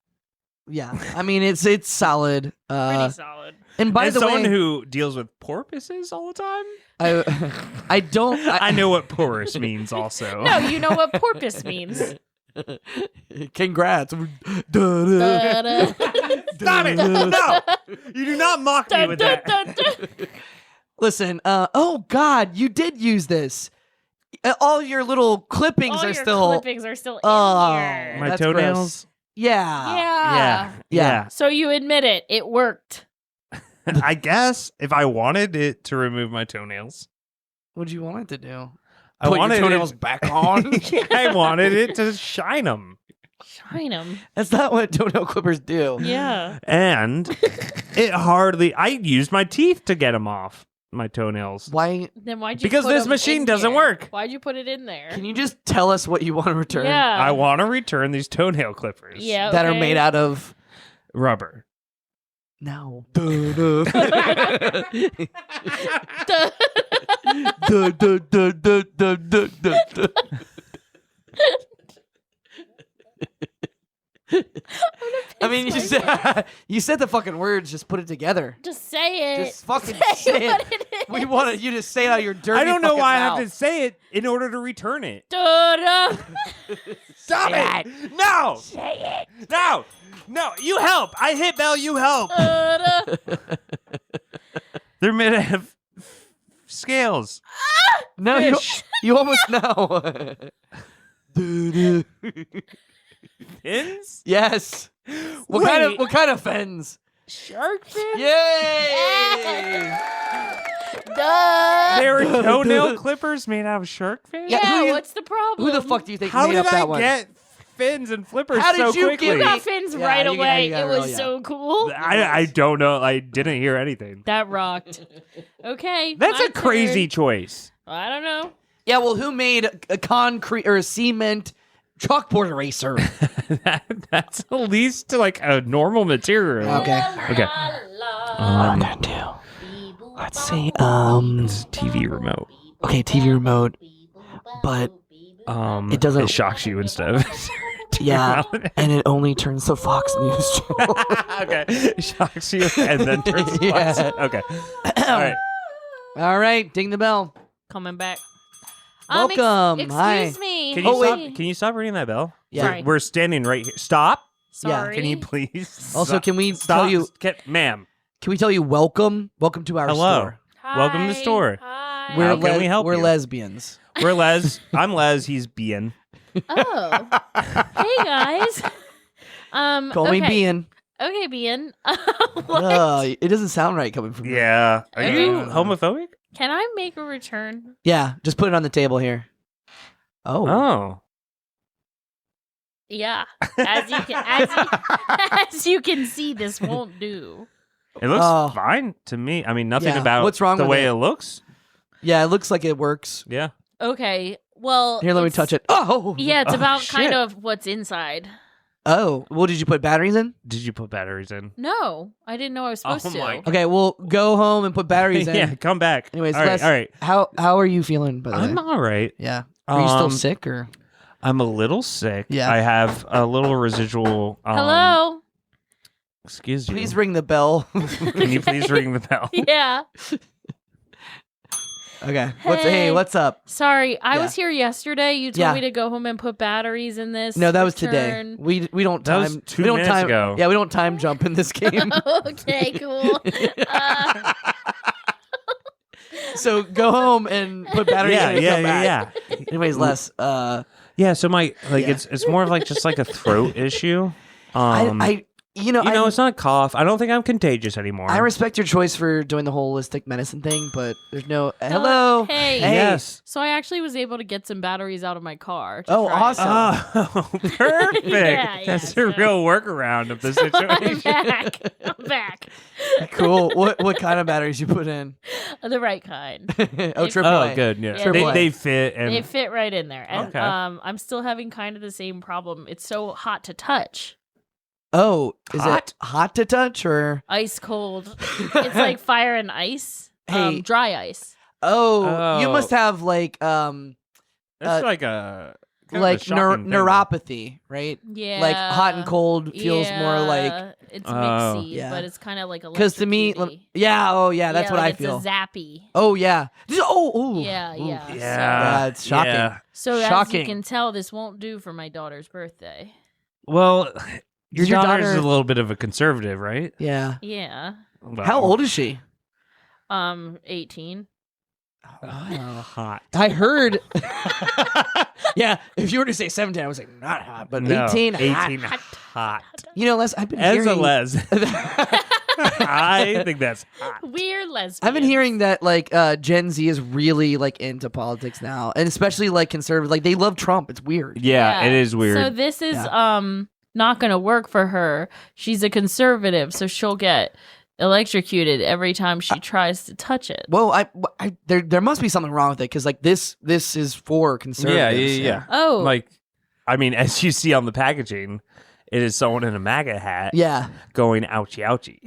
Speaker 2: Yeah, I mean it's solid.
Speaker 1: Pretty solid.
Speaker 2: And by
Speaker 3: As
Speaker 2: the
Speaker 3: someone
Speaker 2: way,
Speaker 3: who deals with porpoises all the time,
Speaker 2: I don't.
Speaker 3: I know what porous means. Also,
Speaker 1: No, you know what porpoise means.
Speaker 2: Congrats.
Speaker 1: Da-da.
Speaker 3: stop it! No, you do not mock me with that.
Speaker 2: Listen. Oh God, you did use this. All your little clippings
Speaker 1: All
Speaker 2: are
Speaker 1: your
Speaker 2: still.
Speaker 1: clippings are still
Speaker 2: Oh,
Speaker 1: in here.
Speaker 3: My
Speaker 2: that's
Speaker 3: toenails.
Speaker 2: gross. Yeah.
Speaker 1: Yeah.
Speaker 3: Yeah.
Speaker 1: So you admit it worked.
Speaker 3: I guess if I wanted it to remove my toenails,
Speaker 2: What'd you want it to do?
Speaker 3: I
Speaker 2: Put
Speaker 3: wanted
Speaker 2: your toenails
Speaker 3: it,
Speaker 2: back on.
Speaker 3: I wanted it to shine them,
Speaker 1: Shine them.
Speaker 2: That's not what toenail clippers do.
Speaker 1: Yeah.
Speaker 3: and it hardly. I used my teeth to get them off my toenails.
Speaker 2: Why?
Speaker 1: Then why'd you
Speaker 3: Because
Speaker 1: put
Speaker 3: this
Speaker 1: 'em
Speaker 3: machine
Speaker 1: in
Speaker 3: doesn't
Speaker 1: here?
Speaker 3: work.
Speaker 1: Why'd you put it in there?
Speaker 2: Can you just tell us what you want to return?
Speaker 1: Yeah.
Speaker 3: I want to return these toenail clippers.
Speaker 1: Yeah.
Speaker 2: That are
Speaker 1: okay.
Speaker 2: made out of.
Speaker 3: Rubber.
Speaker 2: No. I mean, you said the fucking words. Just put it together.
Speaker 1: Just say it.
Speaker 2: Just fucking say
Speaker 1: what
Speaker 2: it.
Speaker 1: it is.
Speaker 2: We want you to say it out of your dirty.
Speaker 3: I don't know
Speaker 2: fucking
Speaker 3: why I
Speaker 2: mouth.
Speaker 3: have to say it in order to return it.
Speaker 1: Da-da.
Speaker 3: Stop
Speaker 2: Say
Speaker 3: it! No!
Speaker 1: Say it.
Speaker 3: No! No! You help! I hit Bell, you help!
Speaker 1: Da-da.
Speaker 3: They're made out of scales.
Speaker 2: No,
Speaker 3: Fish.
Speaker 2: you almost know.
Speaker 3: Pins?
Speaker 2: Yes. What kind of fins?
Speaker 1: Shark fin?
Speaker 2: Yay!
Speaker 1: Duh.
Speaker 3: There were toenail clippers made out of shark fins?
Speaker 1: Yeah,
Speaker 2: who you-
Speaker 1: what's the problem?
Speaker 2: Who the fuck do you think
Speaker 3: How
Speaker 2: made
Speaker 3: did
Speaker 2: up that
Speaker 3: I
Speaker 2: one?
Speaker 3: get fins and flippers
Speaker 2: How did
Speaker 3: so
Speaker 2: you
Speaker 3: quickly?
Speaker 2: give
Speaker 1: You got fins
Speaker 2: Yeah,
Speaker 1: right
Speaker 2: you got-
Speaker 1: away.
Speaker 2: you got
Speaker 1: It
Speaker 2: it
Speaker 1: was
Speaker 2: early, yeah.
Speaker 1: so cool.
Speaker 3: I don't know. I didn't hear anything.
Speaker 1: That rocked. Okay.
Speaker 3: That's
Speaker 1: my
Speaker 3: a crazy
Speaker 1: turn.
Speaker 3: choice.
Speaker 1: I don't know.
Speaker 2: Yeah, well, who made a concrete or a cement chalkboard eraser?
Speaker 3: That's at least like a normal material.
Speaker 2: Okay.
Speaker 3: Okay.
Speaker 2: I'm gonna do. Let's see.
Speaker 3: It's a TV remote.
Speaker 2: Okay, TV remote, but it doesn't-
Speaker 3: It shocks you instead of.
Speaker 2: yeah, and it only turns to Fox News channel.
Speaker 3: Okay. It shocks you and then turns.
Speaker 2: Yeah.
Speaker 3: Okay. All right.
Speaker 2: All right, ding the bell.
Speaker 1: Coming back.
Speaker 2: Welcome. Hi.
Speaker 1: Excuse me.
Speaker 3: Can you
Speaker 2: Oh,
Speaker 3: stop?
Speaker 2: wait.
Speaker 3: Can you stop ringing that bell?
Speaker 2: Yeah.
Speaker 1: Sorry.
Speaker 3: We're standing right here. Stop.
Speaker 1: Sorry.
Speaker 3: Can you please?
Speaker 2: Also,
Speaker 3: stop.
Speaker 2: can we
Speaker 3: Stop.
Speaker 2: tell you?
Speaker 3: Ma'am?
Speaker 2: Can we tell you welcome? Welcome to our
Speaker 3: Hello.
Speaker 2: store.
Speaker 3: Welcome to the store.
Speaker 1: Hi.
Speaker 3: How can we help
Speaker 2: We're
Speaker 3: you?
Speaker 2: lesbians.
Speaker 3: We're Les. I'm Les. He's Bien.
Speaker 1: Oh. Hey guys.
Speaker 2: Call
Speaker 1: okay.
Speaker 2: me Bean.
Speaker 1: Okay, Bean.
Speaker 2: It doesn't sound right coming from you.
Speaker 3: Yeah. Are
Speaker 1: Okay.
Speaker 3: you homophobic?
Speaker 1: Can I make a return?
Speaker 2: Yeah, just put it on the table here. Oh.
Speaker 3: Oh.
Speaker 1: Yeah. As you can see, this won't do.
Speaker 3: It looks
Speaker 2: Oh.
Speaker 3: fine to me. I mean, nothing
Speaker 2: Yeah.
Speaker 3: about
Speaker 2: What's wrong
Speaker 3: the
Speaker 2: with
Speaker 3: way
Speaker 2: it?
Speaker 3: it looks.
Speaker 2: Yeah, it looks like it works.
Speaker 3: Yeah.
Speaker 1: Okay. Well,
Speaker 2: Here, let me
Speaker 1: it's-
Speaker 2: touch it. Oh.
Speaker 1: Yeah, it's
Speaker 3: Oh,
Speaker 1: about
Speaker 3: shit.
Speaker 1: kind of what's inside.
Speaker 2: Oh. Well, did you put batteries in?
Speaker 3: Did you put batteries in?
Speaker 1: No, I didn't know I was supposed
Speaker 3: Oh
Speaker 1: to.
Speaker 3: my-
Speaker 2: Okay, well, go home and put batteries in.
Speaker 3: Yeah. Come back.
Speaker 2: Anyways,
Speaker 3: all right.
Speaker 2: Les,
Speaker 3: All right.
Speaker 2: How are you feeling, by the
Speaker 3: I'm
Speaker 2: way?
Speaker 3: all right.
Speaker 2: Yeah. Are you still
Speaker 3: Um,
Speaker 2: sick or?
Speaker 3: I'm a little sick.
Speaker 2: Yeah.
Speaker 3: I have a little residual.
Speaker 1: Hello.
Speaker 3: Excuse you.
Speaker 2: Please ring the bell.
Speaker 3: Can you please ring the bell?
Speaker 1: Yeah.
Speaker 2: Okay.
Speaker 1: Hey.
Speaker 2: What's up?
Speaker 1: Sorry, I
Speaker 2: Yeah.
Speaker 1: was here yesterday. You told
Speaker 2: Yeah.
Speaker 1: me to go home and put batteries in this.
Speaker 2: No, that was today.
Speaker 1: return.
Speaker 2: We don't
Speaker 3: That was
Speaker 2: time.
Speaker 3: 2
Speaker 2: we don't
Speaker 3: minutes
Speaker 2: time.
Speaker 3: ago.
Speaker 2: Yeah, we don't time jump in this game.
Speaker 1: Okay, cool.
Speaker 2: So go home and put batteries
Speaker 3: Yeah.
Speaker 2: in and
Speaker 3: Yeah.
Speaker 2: come back.
Speaker 3: Yeah.
Speaker 2: Anyways, Les,
Speaker 3: Yeah. So my
Speaker 2: Yeah.
Speaker 3: it's more of like just like a throat issue.
Speaker 2: I
Speaker 3: It's not a cough. I don't think I'm contagious anymore.
Speaker 2: I respect your choice for doing the holistic medicine thing, but there's no hello.
Speaker 1: Hey.
Speaker 3: Yes.
Speaker 1: So I actually was able to get some batteries out of my car. to
Speaker 2: Oh,
Speaker 1: try.
Speaker 2: awesome.
Speaker 3: Oh, perfect.
Speaker 1: Yeah,
Speaker 3: That's
Speaker 1: yeah,
Speaker 3: a
Speaker 1: so-
Speaker 3: real workaround of the
Speaker 1: I'm
Speaker 3: situation.
Speaker 1: back. I'm back.
Speaker 2: Cool. What kind of batteries you put in?
Speaker 1: The right kind.
Speaker 2: Oh, triple
Speaker 3: Oh,
Speaker 2: A.
Speaker 3: good. Yeah.
Speaker 1: Yeah,
Speaker 3: They fit and
Speaker 1: They fit right in there. And
Speaker 3: Okay.
Speaker 1: I'm still having kind of the same problem. It's so hot to touch.
Speaker 2: Oh, is
Speaker 3: Hot?
Speaker 2: it hot to touch or?
Speaker 1: Ice cold. It's like fire and ice.
Speaker 2: Hey.
Speaker 1: Dry ice.
Speaker 2: Oh, you
Speaker 3: Oh.
Speaker 2: must have like
Speaker 3: that's like a kind of a
Speaker 2: like
Speaker 3: shocking thing, though.
Speaker 2: neuropathy, right?
Speaker 1: Yeah.
Speaker 2: Like hot and cold feels more like
Speaker 1: it's
Speaker 3: Oh.
Speaker 1: mixy,
Speaker 2: Yeah.
Speaker 1: but it's kind of like
Speaker 2: because to me,
Speaker 1: electrocuty.
Speaker 2: that's what
Speaker 1: like
Speaker 2: I
Speaker 1: it's
Speaker 2: feel.
Speaker 1: a zappy.
Speaker 2: Oh yeah. Oh.
Speaker 1: Yeah,
Speaker 2: Ooh.
Speaker 1: yeah.
Speaker 3: Yeah,
Speaker 2: it's shocking.
Speaker 3: yeah.
Speaker 1: So as you
Speaker 2: Shocking.
Speaker 1: can tell, this won't do for my daughter's birthday.
Speaker 3: Well, your
Speaker 2: Does your
Speaker 3: daughter's
Speaker 2: daughter-
Speaker 3: a little bit of a conservative, right?
Speaker 2: Yeah.
Speaker 1: Yeah.
Speaker 3: Well,
Speaker 2: How old is she?
Speaker 1: 18.
Speaker 3: Hot.
Speaker 2: I heard. Yeah, if you were to say 17, I was like, not hot, but
Speaker 3: No,
Speaker 2: 18,
Speaker 3: 18
Speaker 2: hot.
Speaker 3: hot.
Speaker 2: You know, Les, I've been
Speaker 3: As a
Speaker 2: hearing.
Speaker 3: les. I think that's hot.
Speaker 1: We're lesbians.
Speaker 2: I've been hearing that like Gen Z is really like into politics now, and especially like conservative. Like they love Trump. It's weird.
Speaker 3: Yeah, it is weird.
Speaker 1: So this is not going to work for her. She's a conservative, so she'll get electrocuted every time she tries to touch it.
Speaker 2: Well, there must be something wrong with it because like this is for conservatives.
Speaker 3: yeah.
Speaker 1: Oh.
Speaker 3: Like, I mean, as you see on the packaging, it is someone in a MAGA hat
Speaker 2: Yeah.
Speaker 3: going ouchie ouchie.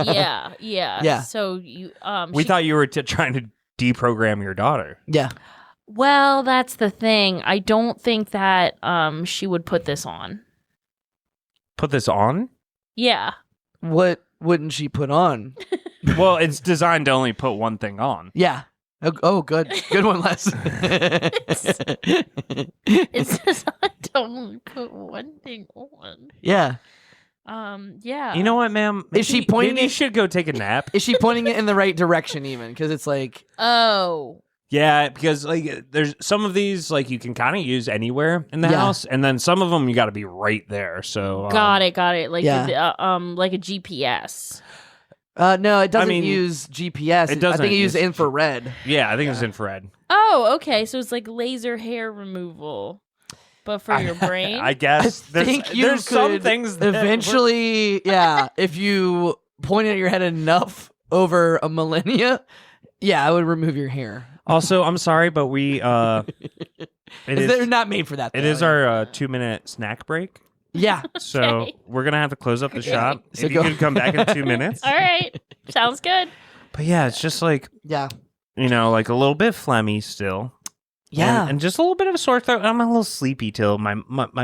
Speaker 1: yeah.
Speaker 2: Yeah.
Speaker 1: So you
Speaker 3: We thought you were trying to deprogram your daughter.
Speaker 2: Yeah.
Speaker 1: Well, that's the thing. I don't think that she would put this on.
Speaker 3: Put this on?
Speaker 1: Yeah.
Speaker 2: What wouldn't she put on?
Speaker 3: Well, it's designed to only put one thing on.
Speaker 2: Yeah. Oh, good one, Les.
Speaker 1: It's just I don't put one thing on.
Speaker 2: Yeah.
Speaker 1: Yeah.
Speaker 3: You know what, ma'am?
Speaker 2: Is she pointing
Speaker 3: Maybe you
Speaker 2: it-
Speaker 3: should go take a nap.
Speaker 2: Is she pointing it in the right direction even? Because it's like,
Speaker 1: Oh.
Speaker 3: Yeah, because like there's some of these like you can kind of use anywhere in the
Speaker 2: Yeah.
Speaker 3: house, and then some of them you got to be right there. So
Speaker 1: Got it. Like
Speaker 2: Yeah.
Speaker 1: like a GPS.
Speaker 2: no, it doesn't
Speaker 3: mean,
Speaker 2: use GPS.
Speaker 3: it doesn't
Speaker 2: I think it uses
Speaker 3: use-
Speaker 2: infrared.
Speaker 3: Yeah, I think it's infrared.
Speaker 1: Oh, okay. So it's like laser hair removal, but for your brain.
Speaker 3: I guess
Speaker 2: I think you
Speaker 3: there's some
Speaker 2: could
Speaker 3: things that
Speaker 2: eventually, yeah, if you point it at your head enough over a millennia, yeah, I would remove your hair.
Speaker 3: Also, I'm sorry, but we
Speaker 2: They're not made for that.
Speaker 3: it
Speaker 2: though.
Speaker 3: is our 2-minute snack break.
Speaker 2: Yeah.
Speaker 3: So
Speaker 1: Okay.
Speaker 3: we're gonna have to close up the shop.
Speaker 2: So
Speaker 3: If you
Speaker 2: go-
Speaker 3: could come back in 2 minutes.
Speaker 1: All right. Sounds good.
Speaker 3: But yeah, it's just like
Speaker 2: Yeah.
Speaker 3: like a little bit phlegmy still.
Speaker 2: Yeah.
Speaker 3: and just a little bit of a sore throat. I'm a little sleepy till my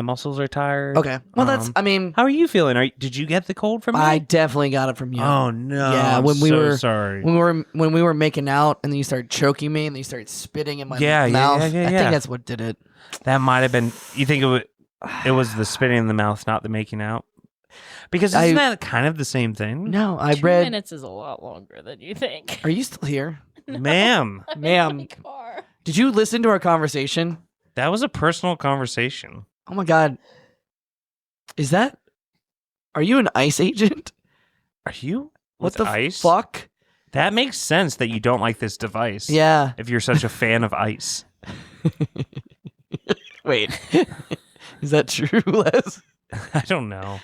Speaker 3: muscles are tired.
Speaker 2: Okay. Well, that's. I mean,
Speaker 3: How are you feeling? Did you get the cold from me?
Speaker 2: I definitely got it from you.
Speaker 3: Oh no!
Speaker 2: Yeah,
Speaker 3: I'm
Speaker 2: when we
Speaker 3: so
Speaker 2: were-
Speaker 3: sorry.
Speaker 2: When we were making out, and then you started choking me, and then you started spitting in my
Speaker 3: Yeah,
Speaker 2: mouth.
Speaker 3: yeah,
Speaker 2: I
Speaker 3: yeah.
Speaker 2: think that's what did it.
Speaker 3: That might have been. You think it was the spitting in the mouth, not the making out? Because isn't that kind of the same thing,
Speaker 2: No, I
Speaker 1: 2
Speaker 2: read.
Speaker 1: minutes is a lot longer than you think.
Speaker 2: Are you still here,
Speaker 3: ma'am?
Speaker 2: ma'am?
Speaker 1: My car.
Speaker 2: Did you listen to our conversation?
Speaker 3: That was a personal conversation.
Speaker 2: Oh my god, is that? Are you an ICE agent?
Speaker 3: Are you?
Speaker 2: What
Speaker 3: with
Speaker 2: the
Speaker 3: ice?
Speaker 2: fuck?
Speaker 3: That makes sense that you don't like this device.
Speaker 2: Yeah.
Speaker 3: If you're such a fan of ice.
Speaker 2: Wait. Is that true, Les?
Speaker 3: I don't know.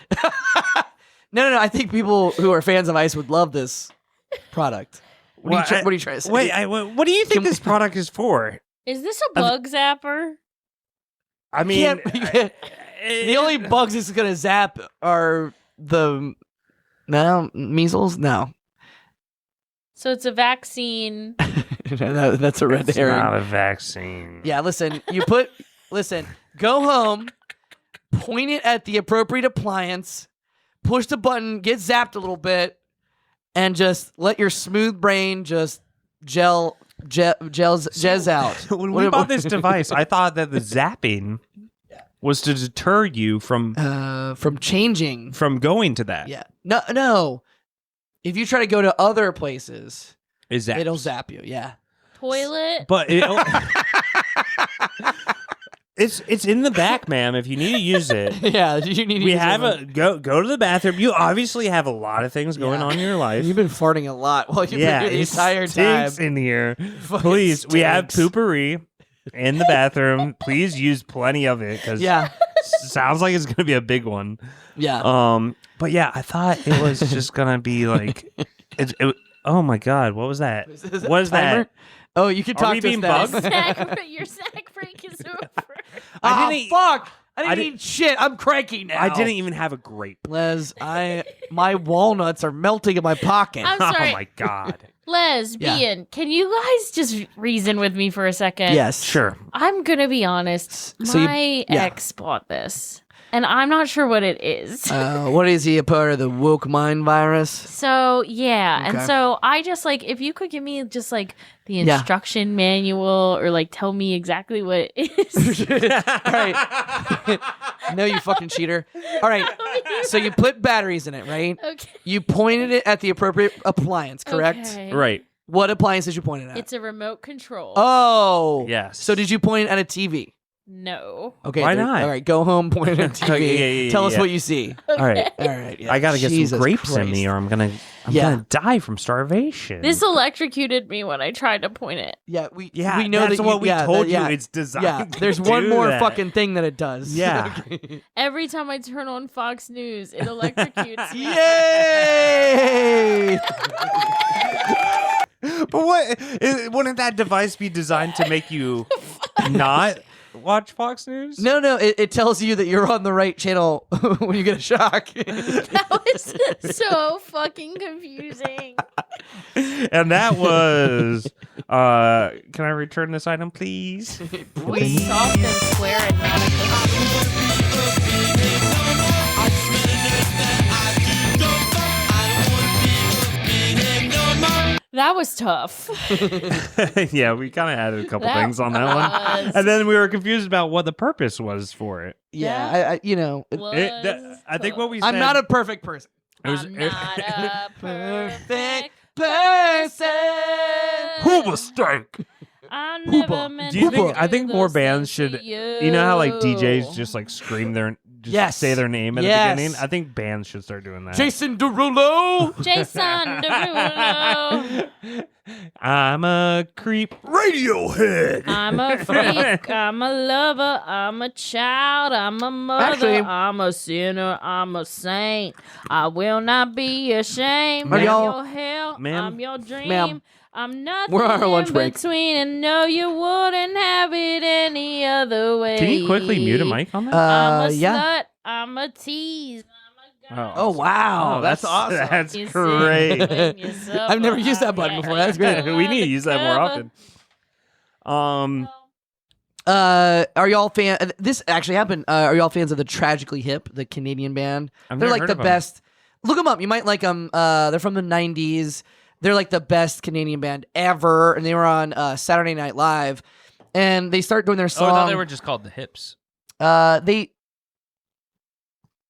Speaker 2: No. I think people who are fans of ICE would love this product. What are you trying to say?
Speaker 3: Wait, what do you think this product is for?
Speaker 1: Is this a bug zapper?
Speaker 3: I mean,
Speaker 2: The only bugs it's gonna zap are the measles. No,
Speaker 1: So it's a vaccine.
Speaker 2: that's a red
Speaker 3: it's
Speaker 2: herring.
Speaker 3: not a vaccine.
Speaker 2: Yeah, listen. Listen. Go home. Point it at the appropriate appliance. Push the button. Get zapped a little bit, and just let your smooth brain just jazz out.
Speaker 3: When we bought this device, I thought that the zapping was to deter you from
Speaker 2: changing.
Speaker 3: going to that.
Speaker 2: Yeah. No. If you try to go to other places,
Speaker 3: Is that
Speaker 2: it'll zap you. Yeah.
Speaker 1: Toilet.
Speaker 3: But it's in the back, ma'am. If you need to use it,
Speaker 2: Yeah. You need to
Speaker 3: we
Speaker 2: use
Speaker 3: have
Speaker 2: it.
Speaker 3: go to the bathroom. You obviously have a lot of things going
Speaker 2: Yeah.
Speaker 3: on in your life.
Speaker 2: You've been farting a lot while you've
Speaker 3: Yeah,
Speaker 2: been here the
Speaker 3: it
Speaker 2: entire time.
Speaker 3: stinks in here.
Speaker 2: Fucking
Speaker 3: Please, we have
Speaker 2: stinks.
Speaker 3: poopery in the bathroom. Please use plenty of it because
Speaker 2: Yeah.
Speaker 3: sounds like it's gonna be a big one.
Speaker 2: Yeah.
Speaker 3: But yeah, I thought it was just gonna be like, oh my god, what was that? What is
Speaker 2: Timer?
Speaker 3: that?
Speaker 2: Oh, you can
Speaker 3: Are
Speaker 2: talk
Speaker 3: we
Speaker 2: to us
Speaker 3: being
Speaker 2: now.
Speaker 3: bugged?
Speaker 1: Your sack break is over.
Speaker 3: I
Speaker 2: Ah,
Speaker 3: didn't-
Speaker 2: fuck! I didn't eat shit. I'm cranky now.
Speaker 3: I didn't even have a grape.
Speaker 2: Les, my walnuts are melting in my pocket.
Speaker 1: I'm sorry.
Speaker 3: Oh my god.
Speaker 1: Lesbian, can you guys just reason with me for a second?
Speaker 2: Yes.
Speaker 3: Sure.
Speaker 1: I'm gonna be honest.
Speaker 2: So
Speaker 1: My ex bought this, and I'm not sure what it is.
Speaker 2: What is he, a part of the woke mind virus?
Speaker 1: So yeah,
Speaker 2: Okay.
Speaker 1: and so I just like if you could give me just like the instruction manual or like tell me exactly what it is.
Speaker 2: All right. No, you fucking cheater. All right. So you put batteries in it, right?
Speaker 1: Okay.
Speaker 2: You pointed it at the appropriate appliance, correct?
Speaker 1: Okay.
Speaker 3: Right.
Speaker 2: What appliance did you point it at?
Speaker 1: It's a remote control.
Speaker 2: Oh.
Speaker 3: Yes.
Speaker 2: So did you point it at a TV?
Speaker 1: No.
Speaker 2: Okay.
Speaker 3: Why not?
Speaker 2: All right. Go home, point it at a TV.
Speaker 3: Yeah,
Speaker 2: Tell us
Speaker 3: yeah.
Speaker 2: what you see.
Speaker 3: All right.
Speaker 2: All right. Yeah.
Speaker 3: I gotta get
Speaker 2: Jesus
Speaker 3: some grapes in
Speaker 2: Christ.
Speaker 3: me, or I'm gonna die from starvation.
Speaker 1: This electrocuted me when I tried to point it.
Speaker 2: Yeah, we
Speaker 3: Yeah,
Speaker 2: know
Speaker 3: that's
Speaker 2: that
Speaker 3: what we told you.
Speaker 2: yeah.
Speaker 3: It's designed.
Speaker 2: Yeah,
Speaker 3: to
Speaker 2: there's
Speaker 3: do
Speaker 2: one more
Speaker 3: that.
Speaker 2: fucking thing that it does.
Speaker 3: Yeah.
Speaker 1: Every time I turn on Fox News, it electrocutes me.
Speaker 2: Yay!
Speaker 3: But wouldn't that device be designed to make you not watch Fox News?
Speaker 2: No, it tells you that you're on the right channel when you get a shock.
Speaker 1: That was so fucking confusing.
Speaker 3: And that was. Can I return this item, please?
Speaker 1: We soft and square and not That was tough.
Speaker 3: Yeah, we kind of added a couple
Speaker 1: That
Speaker 3: things on that one,
Speaker 1: was-
Speaker 3: and then we were confused about what the purpose was for it.
Speaker 2: Yeah,
Speaker 3: I think what we said.
Speaker 2: I'm not a perfect person.
Speaker 3: It was,
Speaker 1: I'm not a perfect
Speaker 2: person.
Speaker 3: Who mistake?
Speaker 1: I never meant
Speaker 3: Do you
Speaker 1: to
Speaker 3: think? I
Speaker 1: do
Speaker 3: think more
Speaker 1: those
Speaker 3: bands
Speaker 1: things
Speaker 3: should.
Speaker 1: to
Speaker 3: You know how like DJs just like scream their, just
Speaker 2: Yes.
Speaker 3: say their name at
Speaker 2: Yes.
Speaker 3: the beginning. I think bands should start doing that.
Speaker 2: Jason Derulo.
Speaker 1: Jason Derulo.
Speaker 3: I'm a creep. Radiohead.
Speaker 1: I'm a freak. I'm a lover. I'm a child. I'm a mother.
Speaker 2: Actually-
Speaker 1: I'm a sinner. I'm a saint. I will not be ashamed.
Speaker 2: Are
Speaker 1: I'm
Speaker 2: y'all-
Speaker 1: your hell.
Speaker 3: Ma'am?
Speaker 1: I'm your dream.
Speaker 2: Ma'am.
Speaker 1: I'm nothing
Speaker 2: We're on our lunch
Speaker 1: in
Speaker 2: break.
Speaker 1: between, and no, you wouldn't have it any other way.
Speaker 3: Can you quickly mute a mic on that?
Speaker 1: I'm a
Speaker 2: yeah.
Speaker 1: slut. I'm a tease. I'm a
Speaker 2: Oh wow,
Speaker 3: Oh,
Speaker 2: that's awesome.
Speaker 3: That's
Speaker 1: You
Speaker 3: great.
Speaker 1: sing yourself
Speaker 2: I've never
Speaker 1: up.
Speaker 2: used that button before. That's great.
Speaker 3: We need to use that more often.
Speaker 2: Are y'all fan? This actually happened. Are y'all fans of the Tragically Hip, the Canadian band?
Speaker 3: I've
Speaker 2: They're
Speaker 3: never
Speaker 2: like
Speaker 3: heard
Speaker 2: the
Speaker 3: of 'em.
Speaker 2: best. Look them up. You might like them. They're from the '90s. They're like the best Canadian band ever, and they were on Saturday Night Live. And they start doing their
Speaker 4: Oh,
Speaker 2: song.
Speaker 4: I thought they were just called the Hips.
Speaker 2: They.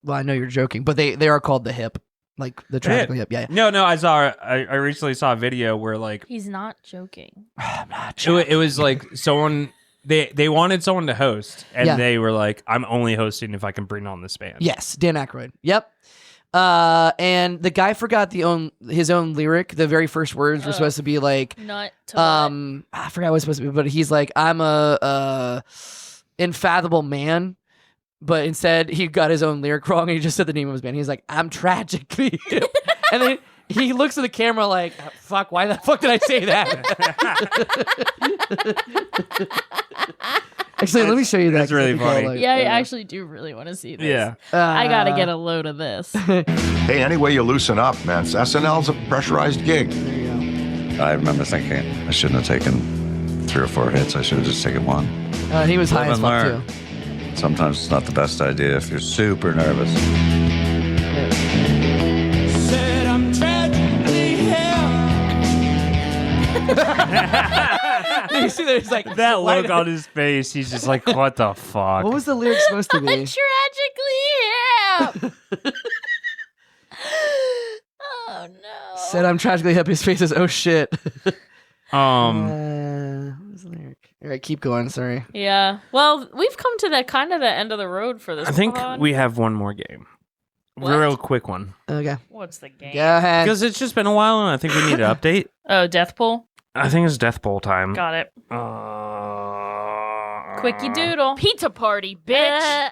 Speaker 2: Well, I know you're joking, but they are called the Hip, like the Tragically Hip. Yeah.
Speaker 3: No, I recently saw a video where like
Speaker 1: He's not joking.
Speaker 2: I'm not
Speaker 3: it was like someone they wanted someone to host, and
Speaker 2: Yeah.
Speaker 3: they were like, "I'm only hosting if I can bring on this band."
Speaker 2: Yes, Dan Aykroyd. Yep. And the guy forgot his own lyric. The very first words were supposed to be like,
Speaker 1: Not to
Speaker 2: I forgot what it was supposed to be, but he's like, I'm a infathomable man. But instead, he got his own lyric wrong, and he just said the name of his band. He's like, I'm Tragically Hip. And then he looks at the camera like, fuck, why the fuck did I say that? Actually, let me show you that.
Speaker 3: That's really funny.
Speaker 1: Yeah, I actually do really want to see this.
Speaker 3: Yeah.
Speaker 1: I gotta get a load of this.
Speaker 5: Hey, any way you loosen up, man. SNL's a pressurized gig.
Speaker 6: I remember thinking I shouldn't have taken 3 or 4 hits. I should have just taken one.
Speaker 2: He was high
Speaker 6: Live
Speaker 2: as
Speaker 6: and
Speaker 2: fuck,
Speaker 6: learn.
Speaker 2: too.
Speaker 6: Sometimes it's not the best idea if you're super nervous.
Speaker 7: Said I'm tragically
Speaker 2: You see that? He's like,
Speaker 3: That
Speaker 2: why
Speaker 3: look
Speaker 2: did-
Speaker 3: on his face, he's just like, "What the fuck?"
Speaker 2: What was the lyric supposed to be?
Speaker 1: Tragically hip. Oh no.
Speaker 2: Said I'm tragically hip. His face is, oh shit. What was the lyric? All right, keep going. Sorry.
Speaker 1: Yeah. Well, we've come to the kind of the end of the road for this.
Speaker 3: I think
Speaker 1: pod.
Speaker 3: we have one more game,
Speaker 1: What?
Speaker 3: real quick one,
Speaker 2: Okay.
Speaker 1: What's the game?
Speaker 2: Go ahead.
Speaker 3: because it's just been a while, and I think we need to update.
Speaker 1: Oh, Death Pool.
Speaker 3: I think it's Death Bowl time.
Speaker 1: Got it.
Speaker 3: Uh,
Speaker 1: Quickie doodle. Pizza party, bitch.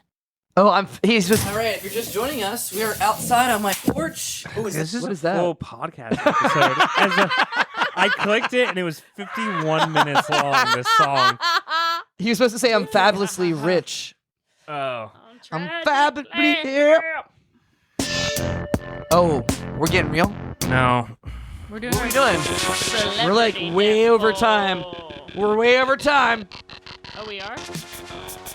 Speaker 2: Oh, he's just. All right, if you're just joining us, we are outside on my porch. Oh,
Speaker 3: This is
Speaker 2: what
Speaker 3: a
Speaker 2: is that?
Speaker 3: full podcast episode. I clicked it, and it was 51 minutes long, this song.
Speaker 2: He was supposed to say I'm fabulously rich.
Speaker 3: Oh.
Speaker 2: I'm fably hip. Oh, we're getting real?
Speaker 3: No.
Speaker 1: We're doing
Speaker 2: What are we doing? We're like way over time. We're way over time.
Speaker 1: Oh, we are?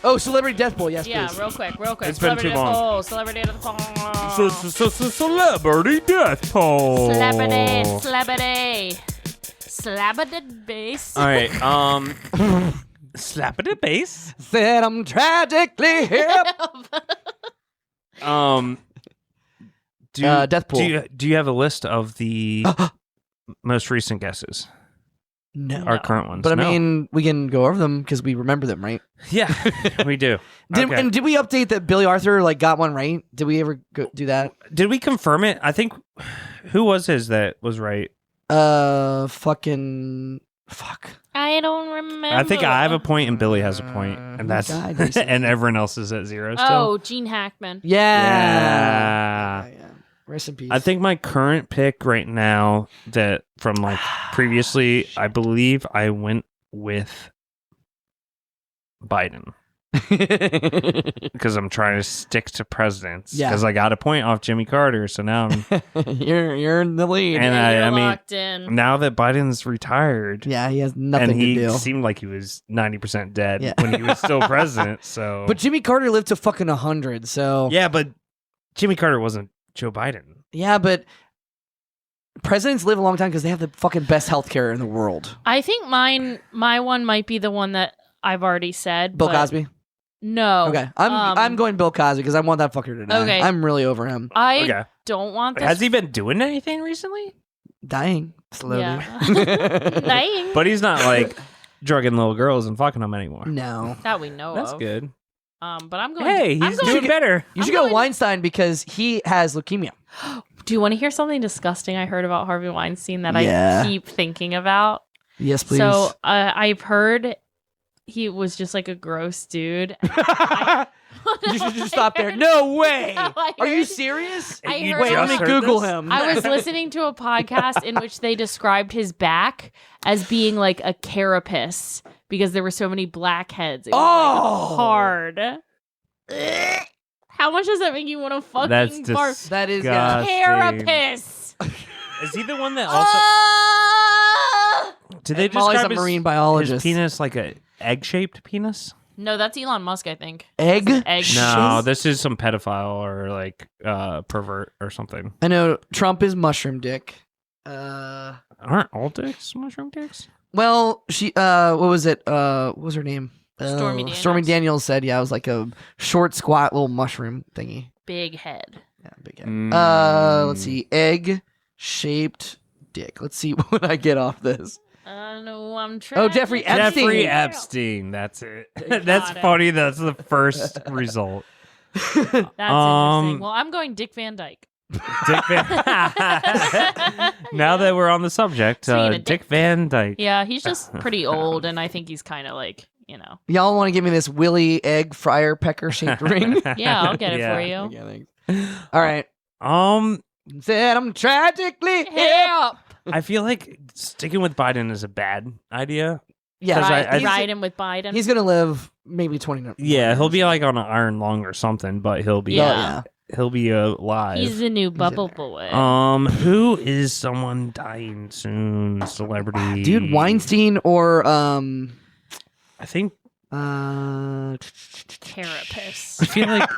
Speaker 2: Oh, celebrity death poll. Yes,
Speaker 1: Yeah,
Speaker 2: please.
Speaker 1: real quick.
Speaker 3: It's been too long.
Speaker 1: Celebrity death poll.
Speaker 3: Celebrity death poll.
Speaker 1: Celebrity. Slappity bass.
Speaker 3: All right. Slappity bass.
Speaker 2: Said I'm tragically hip. Death poll.
Speaker 3: Do you have a list of the most recent guesses?
Speaker 2: No.
Speaker 3: Our current ones.
Speaker 2: But I
Speaker 3: No.
Speaker 2: mean, we can go over them because we remember them, right?
Speaker 3: Yeah, we do. Okay.
Speaker 2: And did we update that Billy Arthur got one right? Did we ever do that?
Speaker 3: Did we confirm it? I think. Who was his that was right?
Speaker 2: Fuck.
Speaker 1: I don't remember.
Speaker 3: I think I have a point and Billy has a point, and that's
Speaker 2: died recently?
Speaker 3: and everyone else is at zero still.
Speaker 1: Oh, Gene Hackman.
Speaker 2: Yeah. Rest in peace.
Speaker 3: I think my current pick right now that from like previously, I believe I went with Biden because I'm trying to stick to presidents.
Speaker 2: Yeah.
Speaker 3: Because I got a point off Jimmy Carter, so now I'm
Speaker 2: you're in the lead.
Speaker 3: and
Speaker 1: Yeah, you're
Speaker 3: I mean
Speaker 1: locked in.
Speaker 3: now that Biden's retired.
Speaker 2: Yeah, he has nothing
Speaker 3: And he
Speaker 2: to do.
Speaker 3: seemed like he was 90% dead
Speaker 2: Yeah.
Speaker 3: when he was still president. So,
Speaker 2: But Jimmy Carter lived to fucking 100, so
Speaker 3: yeah, but Jimmy Carter wasn't Joe Biden.
Speaker 2: yeah, but presidents live a long time because they have the fucking best healthcare in the world.
Speaker 1: I think my one might be the one that I've already said.
Speaker 2: Bill
Speaker 1: but
Speaker 2: Cosby.
Speaker 1: No.
Speaker 2: Okay, I'm going Bill Cosby because I want that fucker to die.
Speaker 1: Okay.
Speaker 2: I'm really over him
Speaker 1: I
Speaker 3: Okay.
Speaker 1: don't want this.
Speaker 3: Has he been doing anything recently?
Speaker 2: dying slowly.
Speaker 1: Yeah. Dying.
Speaker 3: But he's not like drugging little girls and fucking them anymore.
Speaker 2: No,
Speaker 1: That we know
Speaker 3: That's
Speaker 1: of.
Speaker 3: good.
Speaker 1: But I'm going.
Speaker 3: Hey,
Speaker 1: I'm
Speaker 3: he's
Speaker 1: going-
Speaker 3: doing better.
Speaker 2: you
Speaker 1: I'm
Speaker 2: should go
Speaker 1: going-
Speaker 2: Weinstein because he has leukemia.
Speaker 1: Do you want to hear something disgusting I heard about Harvey Weinstein that
Speaker 2: Yeah.
Speaker 1: I keep thinking about?
Speaker 2: Yes, please.
Speaker 1: So I've heard he was just like a gross dude.
Speaker 2: you should just stop there. No way.
Speaker 1: No, I
Speaker 2: Are you
Speaker 1: heard-
Speaker 2: serious?
Speaker 1: I
Speaker 3: You
Speaker 1: heard
Speaker 2: Wait, let
Speaker 3: just
Speaker 2: me
Speaker 3: heard
Speaker 2: Google
Speaker 3: this?
Speaker 2: him.
Speaker 1: I was listening to a podcast in which they described his back as being like a carapace because there were so many blackheads. It was
Speaker 2: Oh!
Speaker 1: like hard. How much does that make you want to fucking
Speaker 3: That's
Speaker 1: barf?
Speaker 2: That is
Speaker 3: disgusting.
Speaker 1: Carapace.
Speaker 3: Is he the one that also? Did they
Speaker 2: Molly's
Speaker 3: describe
Speaker 2: a marine
Speaker 3: his
Speaker 2: biologist.
Speaker 3: penis like a egg-shaped penis?
Speaker 1: No, that's Elon Musk, I think.
Speaker 2: Egg?
Speaker 1: Egg.
Speaker 3: No, this is some pedophile or like pervert or something.
Speaker 2: I know Trump is mushroom dick. Uh,
Speaker 3: Aren't all dicks mushroom dicks?
Speaker 2: well, she what was it? What was her name?
Speaker 1: Stormy Daniels.
Speaker 2: Stormy Daniels said, "Yeah, it was like a short, squat little mushroom thingy."
Speaker 1: Big head.
Speaker 2: Yeah, big head.
Speaker 3: Mm.
Speaker 2: Let's see, egg-shaped dick. Let's see what I get off this.
Speaker 1: I know I'm trying.
Speaker 2: Oh, Jeffrey Epstein.
Speaker 3: Jeffrey Epstein. That's it. That's
Speaker 1: it.
Speaker 3: funny. That's the first result.
Speaker 1: That's interesting. Well, I'm going Dick Van Dyke.
Speaker 3: Dick Van. Now that we're on the subject,
Speaker 1: Speaking of
Speaker 3: Dick Van Dyke.
Speaker 1: Yeah, he's just pretty old, and I think he's kind of like, you know.
Speaker 2: Y'all want to give me this Willy egg fryer pecker shaped ring?
Speaker 1: Yeah, I'll get it
Speaker 3: Yeah.
Speaker 1: for you.
Speaker 2: Yeah, thanks. All right.
Speaker 3: Um,
Speaker 2: Said I'm tragically hip.
Speaker 1: Help!
Speaker 3: I feel like sticking with Biden is a bad idea.
Speaker 2: Yeah,
Speaker 3: 'Cause I-
Speaker 1: Ride him with Biden.
Speaker 2: he's gonna live maybe 20.
Speaker 3: Yeah, he'll be like on an iron lung or something, but he'll be
Speaker 1: Yeah.
Speaker 3: he'll be alive.
Speaker 1: He's the new bubble boy.
Speaker 3: Who is someone dying soon? Celebrity,
Speaker 2: Dude, Weinstein or
Speaker 3: I think
Speaker 1: Carapace.
Speaker 3: I feel like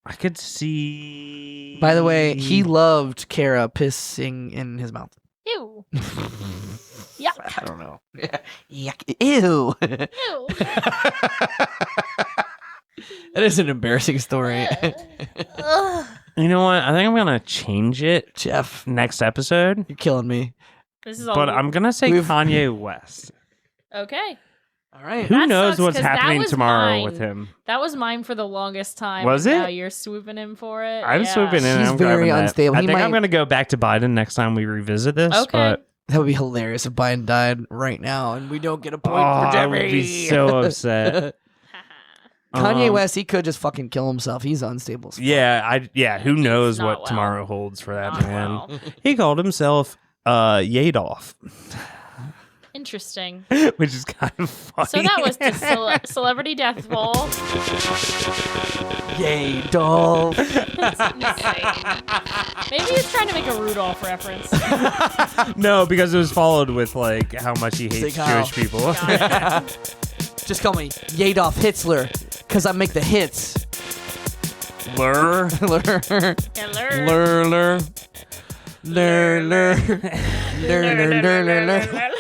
Speaker 3: I could see.
Speaker 2: By the way, he loved Kara pissing in his mouth.
Speaker 1: Ew. Yuck.
Speaker 2: I don't know. Yuck. Ew.
Speaker 1: Ew.
Speaker 2: That is an embarrassing story.
Speaker 1: Ugh.
Speaker 3: You know what? I think I'm gonna change it
Speaker 2: Jeff,
Speaker 3: next episode,
Speaker 2: you're killing me.
Speaker 1: This is all.
Speaker 3: but I'm gonna say
Speaker 2: We've-
Speaker 3: Kanye West.
Speaker 1: Okay.
Speaker 2: All right.
Speaker 3: Who
Speaker 1: That
Speaker 3: knows
Speaker 1: sucks,
Speaker 3: what's
Speaker 1: 'cause that
Speaker 3: happening
Speaker 1: was
Speaker 3: tomorrow
Speaker 1: mine.
Speaker 3: with him?
Speaker 1: That was mine for the longest time.
Speaker 3: Was
Speaker 1: and
Speaker 3: it?
Speaker 1: Now you're swooping in for it.
Speaker 3: I'm
Speaker 1: Yeah.
Speaker 3: swooping in.
Speaker 2: He's
Speaker 3: I'm
Speaker 2: very
Speaker 3: grabbing that.
Speaker 2: unstable.
Speaker 3: I
Speaker 2: He
Speaker 3: think I'm
Speaker 2: might-
Speaker 3: gonna go back to Biden next time we revisit this.
Speaker 1: Okay.
Speaker 3: But
Speaker 2: That would be hilarious if Biden died right now and we don't get a point
Speaker 3: oh,
Speaker 2: for
Speaker 3: I
Speaker 2: Jeffrey.
Speaker 3: would be so upset.
Speaker 2: Kanye
Speaker 3: Um,
Speaker 2: West, he could just fucking kill himself. He's unstable. as fuck.
Speaker 3: Yeah. Who knows
Speaker 1: not
Speaker 3: what
Speaker 1: well.
Speaker 3: tomorrow holds for that
Speaker 1: Not
Speaker 3: man?
Speaker 1: well.
Speaker 3: He called himself Yadoff.
Speaker 1: Interesting.
Speaker 3: which is kind of funny.
Speaker 1: So that was the celebrity death bowl.
Speaker 2: Yay, Dolph.
Speaker 1: That's insane. Maybe he's trying to make a Rudolph reference.
Speaker 3: No, because it was followed with like how much he hates
Speaker 2: Sick how.
Speaker 3: Jewish people.
Speaker 2: Just call me Yadolf Hitzler, because I make the hits.
Speaker 3: Lur.
Speaker 2: Lur.
Speaker 1: Hello.
Speaker 2: Lur. Lur. Lur. Lur.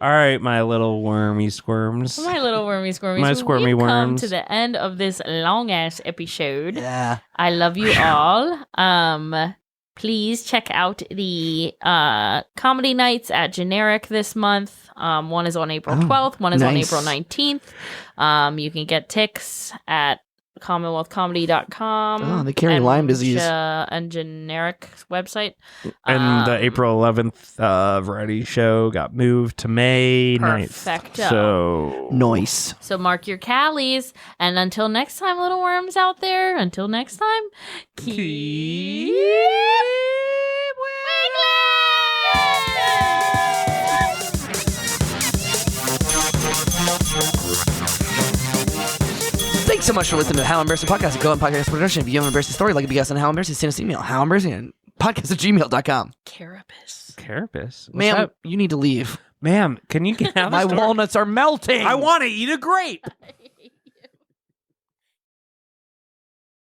Speaker 3: All right, my little wormy squirms.
Speaker 1: My little wormy squirmies.
Speaker 3: My squirmy
Speaker 1: We've come
Speaker 3: worms.
Speaker 1: to the end of this long ass episode.
Speaker 2: Yeah.
Speaker 1: I love you all. Please check out the comedy nights at Generic this month. One is on April 12th. One is on
Speaker 2: nice.
Speaker 1: April 19th. You can get tickets at commonwealthcomedy.com.
Speaker 2: Oh, they carry Lyme disease.
Speaker 1: And Generic website.
Speaker 3: And the April 11th variety show got moved to May 9th.
Speaker 1: Perfecto.
Speaker 3: So
Speaker 2: Nice.
Speaker 1: So mark your callies. And until next time, little worms out there, until next time, keep
Speaker 2: Thanks so much for listening to the How Embarrassing Podcast. Go on podcast production. If you have an embarrassing story, like a guest on How Embarrassing, send us an email. HowEmbarrassing@podcast@gmail.com.
Speaker 1: Carapace.
Speaker 3: Carapace. What's
Speaker 2: Ma'am,
Speaker 3: that?
Speaker 2: you need to leave.
Speaker 3: Ma'am, can you get out
Speaker 2: My walnuts are melting.
Speaker 3: I want to eat a grape.